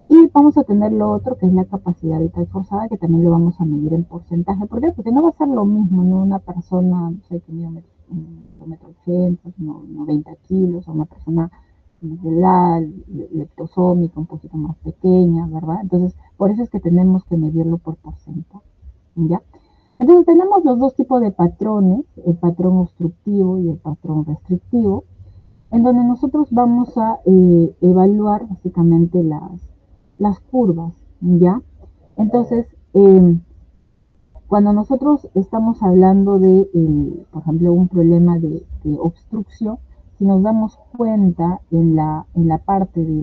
Y vamos a tener lo otro, que es la capacidad vital forzada, que también lo vamos a medir en porcentaje. ¿Por qué? Porque no va a ser lo mismo, ¿no? Una persona, no sé, que mide 1,80 m, 90 kilos, o una persona de edad leptosómica, un poquito más pequeña, ¿verdad? Entonces, por eso es que tenemos que medirlo por porcentaje, ¿ya? Entonces tenemos los dos tipos de patrones, el patrón obstructivo y el patrón restrictivo, en donde nosotros vamos a evaluar básicamente las curvas, ¿ya? Entonces, cuando nosotros estamos hablando de, por ejemplo, un problema de obstrucción, si nos damos cuenta en la parte de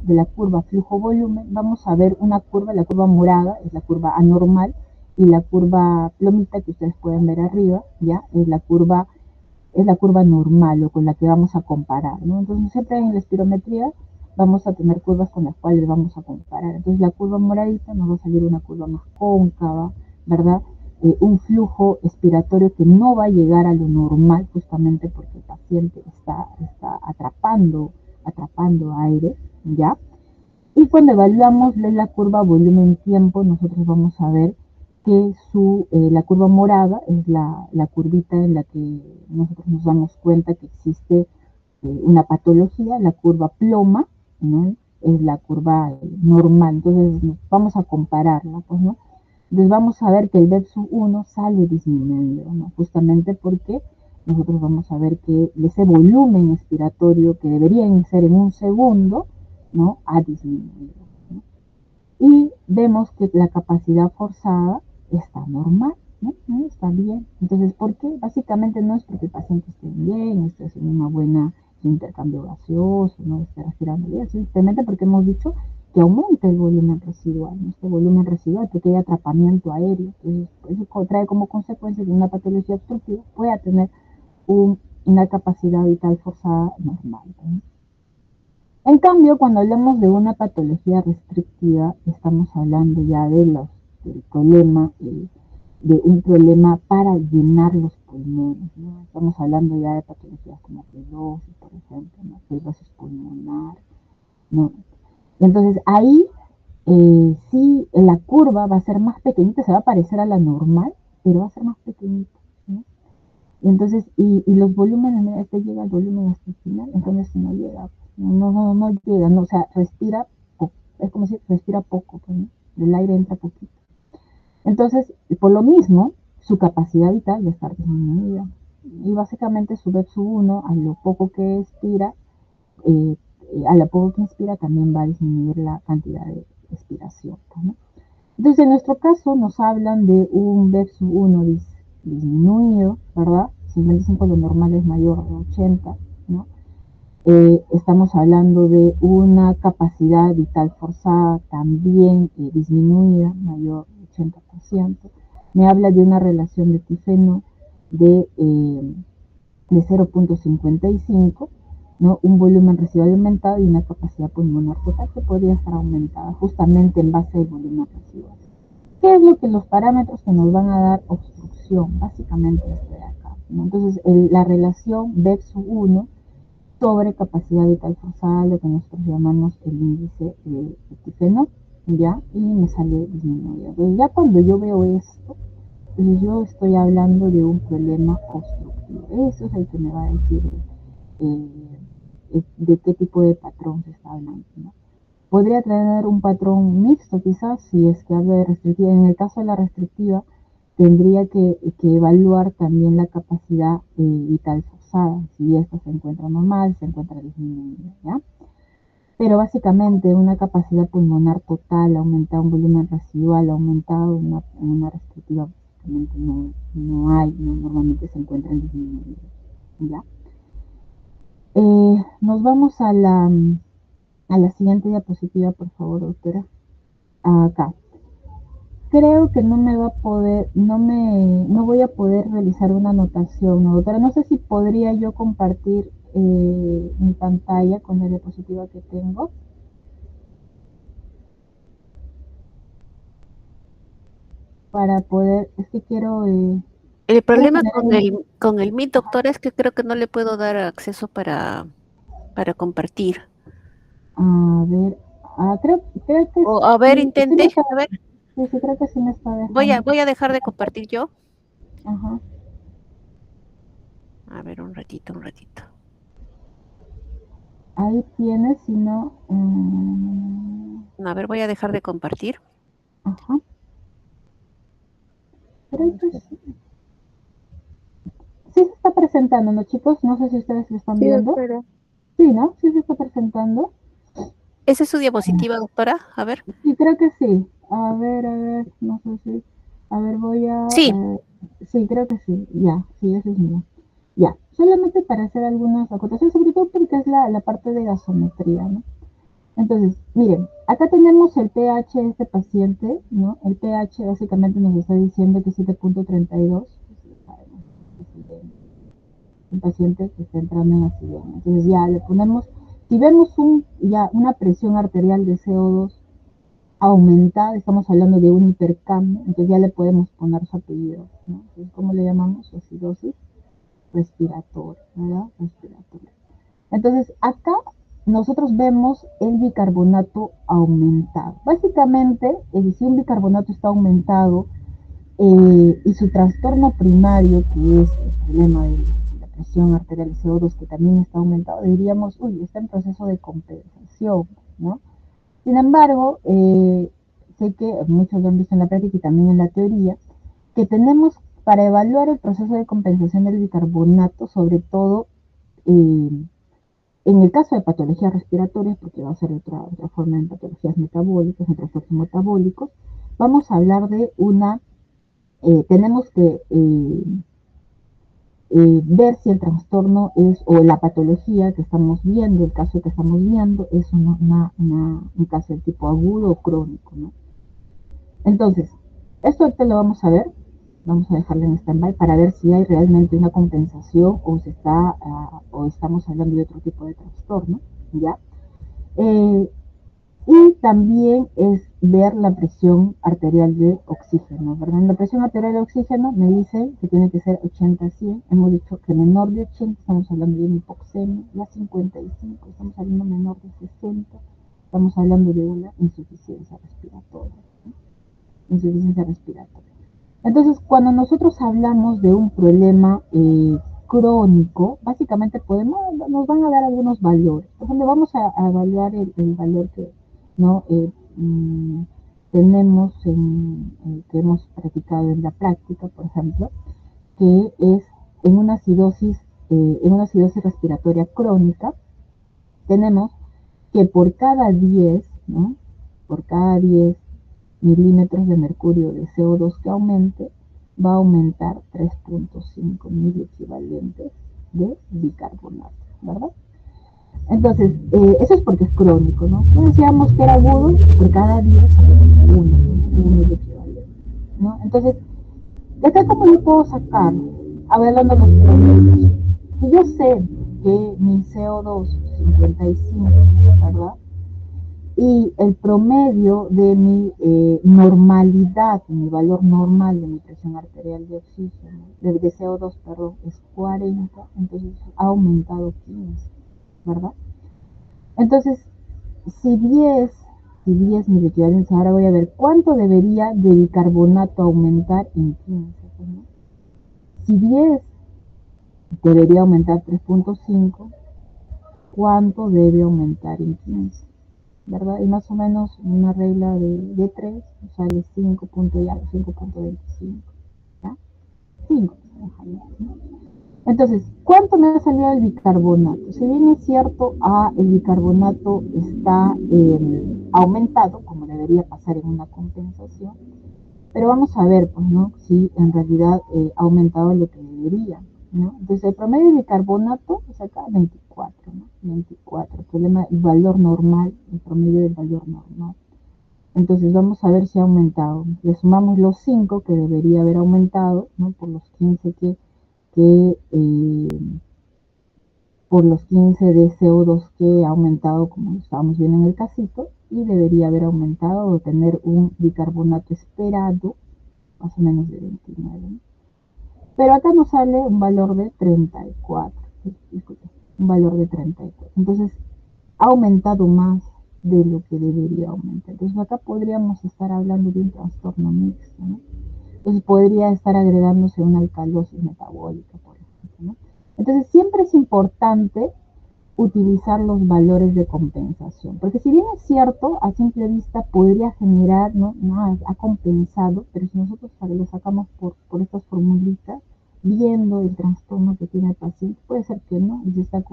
la curva flujo-volumen, vamos a ver una curva, la curva morada es la curva anormal, y la curva plomita que ustedes pueden ver arriba, ya es la curva normal o con la que vamos a comparar, ¿no? Entonces siempre en la espirometría vamos a tener curvas con las cuales vamos a comparar. Entonces la curva moradita nos va a salir una curva más cóncava, ¿verdad? Un flujo expiratorio que no va a llegar a lo normal, justamente porque el paciente está atrapando aire, ¿ya? Y cuando evaluamos la curva volumen-tiempo, nosotros vamos a ver que la curva morada es la curvita en la que nosotros nos damos cuenta que existe una patología, la curva ploma, ¿no? Es la curva normal, entonces vamos a compararla, pues, ¿no? Entonces vamos a ver que el BEPS1 sale disminuido, ¿no? Justamente porque nosotros vamos a ver que ese volumen expiratorio que debería ser en un segundo, ¿no? Ha disminuido, ¿no? Y vemos que la capacidad forzada está normal, ¿no? Está bien. Entonces, ¿por qué? Básicamente no es porque el paciente esté bien, esté haciendo una buena intercambio gaseoso, no esté respirando bien, simplemente porque hemos dicho que aumenta el volumen residual, ¿no? Este volumen residual, porque hay atrapamiento aéreo. Entonces, eso trae como consecuencia que una patología obstructiva pueda tener una capacidad vital forzada normal, ¿no? En cambio, cuando hablamos de una patología restrictiva, estamos hablando ya del problema, de un problema para llenar los pulmones, ¿no? Estamos hablando ya de patologías como fibrosis, por ejemplo, ¿no? Fibrosis pulmonar, ¿no? Entonces ahí sí la curva va a ser más pequeñita, se va a parecer a la normal, pero va a ser más pequeñita, ¿no? Y entonces, y los volúmenes, mira, este llega al volumen hasta el final, entonces no llega, no llega, no, o sea, respira poco, es como si respira poco, pues, ¿no? El aire entra poquito. Entonces, por lo mismo, su capacidad vital va a estar disminuida. Y básicamente su BEPS1, a lo poco que expira, a lo poco que inspira, también va a disminuir la cantidad de expiración, ¿no? Entonces, en nuestro caso, nos hablan de un BEPS1 disminuido, ¿verdad? 55 lo normal es mayor de 80, ¿no? Estamos hablando de una capacidad vital forzada también disminuida, mayor de 80%. Me habla de una relación de tifeno de 0.55, ¿no? Un volumen residual aumentado y una capacidad pulmonar total que podría estar aumentada justamente en base al volumen residual. ¿Qué es lo que los parámetros que nos van a dar obstrucción? Básicamente este de acá, ¿no? Entonces, la relación BEPS1 sobre capacidad vital forzada, lo que nosotros llamamos el índice de tifeno, ¿ya? Y me sale disminuido. Entonces, ya cuando yo veo esto, entonces yo estoy hablando de un problema obstructivo. Eso es el que me va a decir de qué tipo de patrón se está hablando, ¿no? Podría tener un patrón mixto quizás, si es que hablo de restrictiva. En el caso de la restrictiva, tendría que evaluar también la capacidad vital forzada, si esta se encuentra normal, se encuentra disminuida, ¿ya? Pero básicamente una capacidad pulmonar total, aumentada, un volumen residual aumentado, en una restrictiva básicamente no hay, ¿no? Normalmente se encuentran disminuidos, ¿ya? Nos vamos a la siguiente diapositiva, por favor, doctora. Acá. Creo que no me va a poder, no voy a poder realizar una anotación, ¿no, doctora? No sé si podría yo compartir mi pantalla con la diapositiva que tengo. Para poder, es que quiero... El problema generar con el Meet, doctor, es que creo que no le puedo dar acceso para compartir. a ver, creo que O a ver, sí, sí me intente. está, A ver, sí, creo que sí me está dejando. voy a dejar de compartir yo. Ajá. A ver, un ratito, un ratito. Ahí tienes, si no... A ver, voy a dejar de compartir. ajá. Creo que sí. Sí se está presentando, ¿no, chicos? No sé si ustedes lo están Sí, viendo. doctora. Sí, ¿no? Sí se está presentando. ¿Esa es su diapositiva, doctora? A ver. Sí, creo que sí. A ver, no sé si... A ver, voy a... Sí. sí, creo que sí. Ya, sí, ese es mío. Ya, solamente para hacer algunas acotaciones, sobre todo porque es la parte de gasometría, ¿no? Entonces, miren, acá tenemos el pH de este paciente, ¿no? El pH básicamente nos está diciendo que 7.32, un paciente que está entrando en accidente. Entonces ya le ponemos, si vemos ya una presión arterial de CO2 aumentada, estamos hablando de un hipercambio, entonces ya le podemos poner su apellido, ¿no? Entonces, ¿cómo le llamamos? Acidosis respiratoria, ¿verdad? Respiratoria. Entonces, acá nosotros vemos el bicarbonato aumentado. Básicamente, si un bicarbonato está aumentado, y su trastorno primario, que es el problema de la presión arterial de CO2, que también está aumentado, diríamos, uy, está en proceso de compensación, ¿no? Sin embargo, sé que muchos lo han visto en la práctica y también en la teoría, que tenemos para evaluar el proceso de compensación del bicarbonato, sobre todo en el caso de patologías respiratorias, porque va a ser otra forma en patologías metabólicas, en trastornos metabólicos, vamos a hablar de tenemos que ver si el trastorno es, o la patología que estamos viendo, el caso que estamos viendo, es un caso de tipo agudo o crónico, ¿no? Entonces, esto ahorita lo vamos a ver, vamos a dejarlo en stand-by para ver si hay realmente una compensación o o estamos hablando de otro tipo de trastorno, ¿ya? Y también es ver la presión arterial de oxígeno, ¿verdad? La presión arterial de oxígeno me dice que tiene que ser 80-100. Hemos dicho que menor de 80 estamos hablando de una hipoxemia, la 55 estamos hablando menor de 60, estamos hablando de una insuficiencia respiratoria, ¿sí? Insuficiencia respiratoria. Entonces, cuando nosotros hablamos de un problema crónico, básicamente nos van a dar algunos valores. Por ejemplo, vamos a evaluar el valor que ¿no? Tenemos que hemos practicado en la práctica, por ejemplo, que es en una acidosis respiratoria crónica, tenemos que por cada 10, ¿no? Por cada 10 milímetros de mercurio de CO2 que aumente, va a aumentar 3.5 mil equivalentes de bicarbonato, ¿verdad? Entonces, eso es porque es crónico, ¿no? No decíamos que era agudo, por cada 10 uno es equivalente, ¿no? Entonces, ¿de acá cómo yo puedo sacar? Hablando de los promedios. Si yo sé que mi CO2 55, ¿verdad? Y el promedio de mi normalidad, mi valor normal de mi presión arterial de oxígeno, de CO2, perdón, es 40, entonces ha aumentado 15, ¿verdad? Entonces, si 10 mil equivalentes, ahora voy a ver cuánto debería de bicarbonato aumentar en 15, ¿no? Si 10 debería aumentar 3.5, ¿cuánto debe aumentar en 15? ¿Verdad? Y más o menos una regla de 3 sale 5.25, ¿ya? 5, ¿no? Entonces, ¿cuánto me ha salido el bicarbonato? Si bien es cierto, el bicarbonato está aumentado, como debería pasar en una compensación, pero vamos a ver, pues, ¿no? Si en realidad ha aumentado lo que debería, ¿no? Entonces, el promedio de bicarbonato es acá 24, ¿no? 24, el valor normal, el promedio del valor normal. Entonces, vamos a ver si ha aumentado. Le sumamos los 5 que debería haber aumentado, ¿no? Por los 15 por los 15 de CO2 que ha aumentado, como estábamos viendo en el casito, y debería haber aumentado o tener un bicarbonato esperado más o menos de 29, ¿no? Pero acá nos sale un valor de 34, disculpe, un valor de 34. Entonces, ha aumentado más de lo que debería aumentar. Entonces, acá podríamos estar hablando de un trastorno mixto, ¿no? Entonces, podría estar agregándose una alcalosis metabólica, por ejemplo, ¿no? Entonces, siempre es importante utilizar los valores de compensación, porque si bien es cierto, a simple vista podría generar, ¿no? Ha compensado, pero si nosotros lo sacamos por estas formulitas, viendo el trastorno que tiene el paciente, puede ser que no, y se está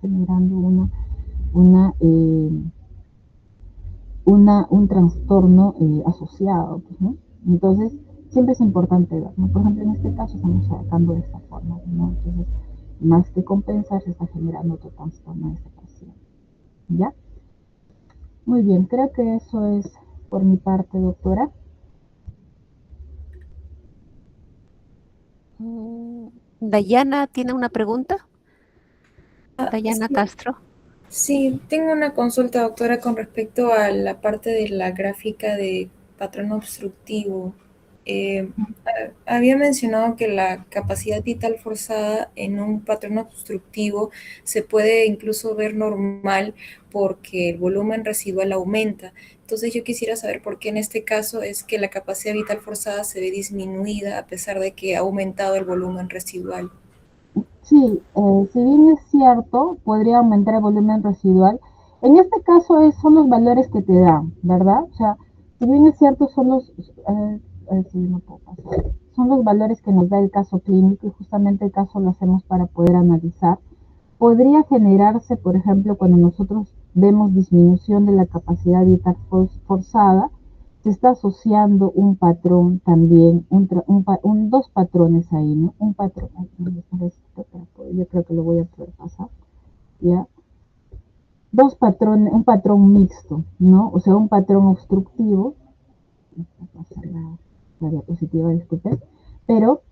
generando un trastorno asociado, pues, ¿no? Entonces, siempre es importante ver, ¿no? Por ejemplo, en este caso estamos sacando de esta forma, ¿no? Entonces, más que compensar, se está generando otro trastorno en este paciente, ¿ya? Muy bien, creo que eso es por mi parte, doctora. Dayana tiene una pregunta. Dayana Sí, Castro. sí, tengo una consulta, doctora, con respecto a la parte de la gráfica de patrón obstructivo. Había mencionado que la capacidad vital forzada en un patrón obstructivo se puede incluso ver normal porque el volumen residual aumenta. Entonces yo quisiera saber por qué en este caso es que la capacidad vital forzada se ve disminuida a pesar de que ha aumentado el volumen residual. Sí, si bien es cierto, podría aumentar el volumen residual. En este caso son los valores que te dan, ¿verdad? O sea, si bien es cierto, sí, no puedo pasar. Son los valores que nos da el caso clínico y justamente el caso lo hacemos para poder analizar. Podría generarse, por ejemplo, cuando nosotros vemos disminución de la capacidad vital forzada, se está asociando un patrón también, dos patrones ahí, ¿no? Un patrón, yo creo que lo voy a poder pasar, ¿ya? Dos patrones, un patrón mixto, ¿no? O sea, un patrón obstructivo, voy a pasar la diapositiva, disculpen, pero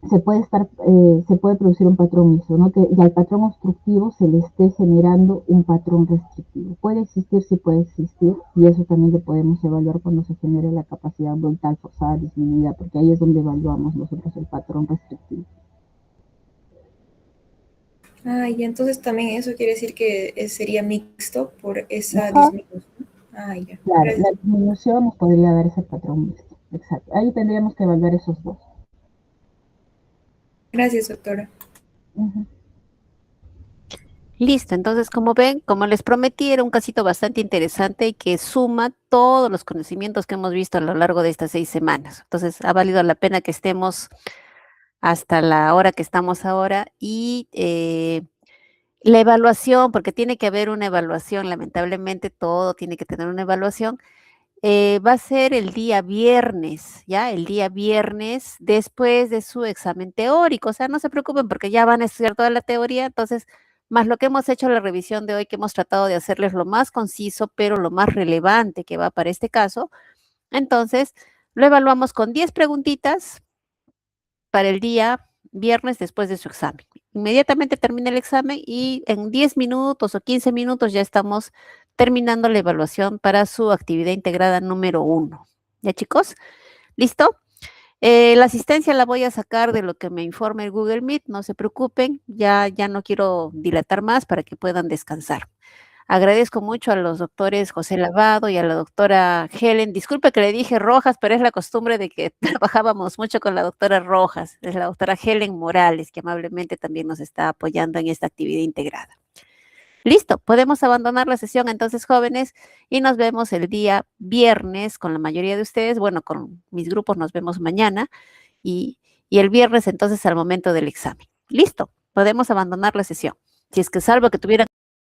se puede producir un patrón mixto, ¿no? Que al patrón obstructivo se le esté generando un patrón restrictivo. Puede existir, sí puede existir, y eso también lo podemos evaluar cuando se genere la capacidad vital forzada disminuida, porque ahí es donde evaluamos nosotros el patrón restrictivo. Y entonces también eso quiere decir que sería mixto por esa disminución. Ya. Claro, la disminución nos podría dar ese patrón mixto, exacto. Ahí tendríamos que evaluar esos dos. Gracias, doctora. Listo, entonces como ven, como les prometí, era un casito bastante interesante y que suma todos los conocimientos que hemos visto a lo largo de estas 6 semanas. Entonces ha valido la pena que estemos hasta la hora que estamos ahora y la evaluación, porque tiene que haber una evaluación, lamentablemente todo tiene que tener una evaluación. Va a ser el día viernes, ¿ya? El día viernes después de su examen teórico. O sea, no se preocupen porque ya van a estudiar toda la teoría. Entonces, más lo que hemos hecho la revisión de hoy, que hemos tratado de hacerles lo más conciso, pero lo más relevante que va para este caso. Entonces, lo evaluamos con 10 preguntitas para el día viernes después de su examen. Inmediatamente termina el examen y en 10 minutos o 15 minutos ya estamos terminando la evaluación para su actividad integrada número 1. ¿Ya, chicos? ¿Listo? La asistencia la voy a sacar de lo que me informe el Google Meet, no se preocupen, ya no quiero dilatar más para que puedan descansar. Agradezco mucho a los doctores José Lavado y a la doctora Helen. Disculpe que le dije Rojas, pero es la costumbre de que trabajábamos mucho con la doctora Rojas. Es la doctora Helen Morales, que amablemente también nos está apoyando en esta actividad integrada. Listo, podemos abandonar la sesión entonces, jóvenes, y nos vemos el día viernes con la mayoría de ustedes. Bueno, con mis grupos nos vemos mañana y el viernes entonces al momento del examen. Listo, podemos abandonar la sesión. Si es que salvo que tuvieran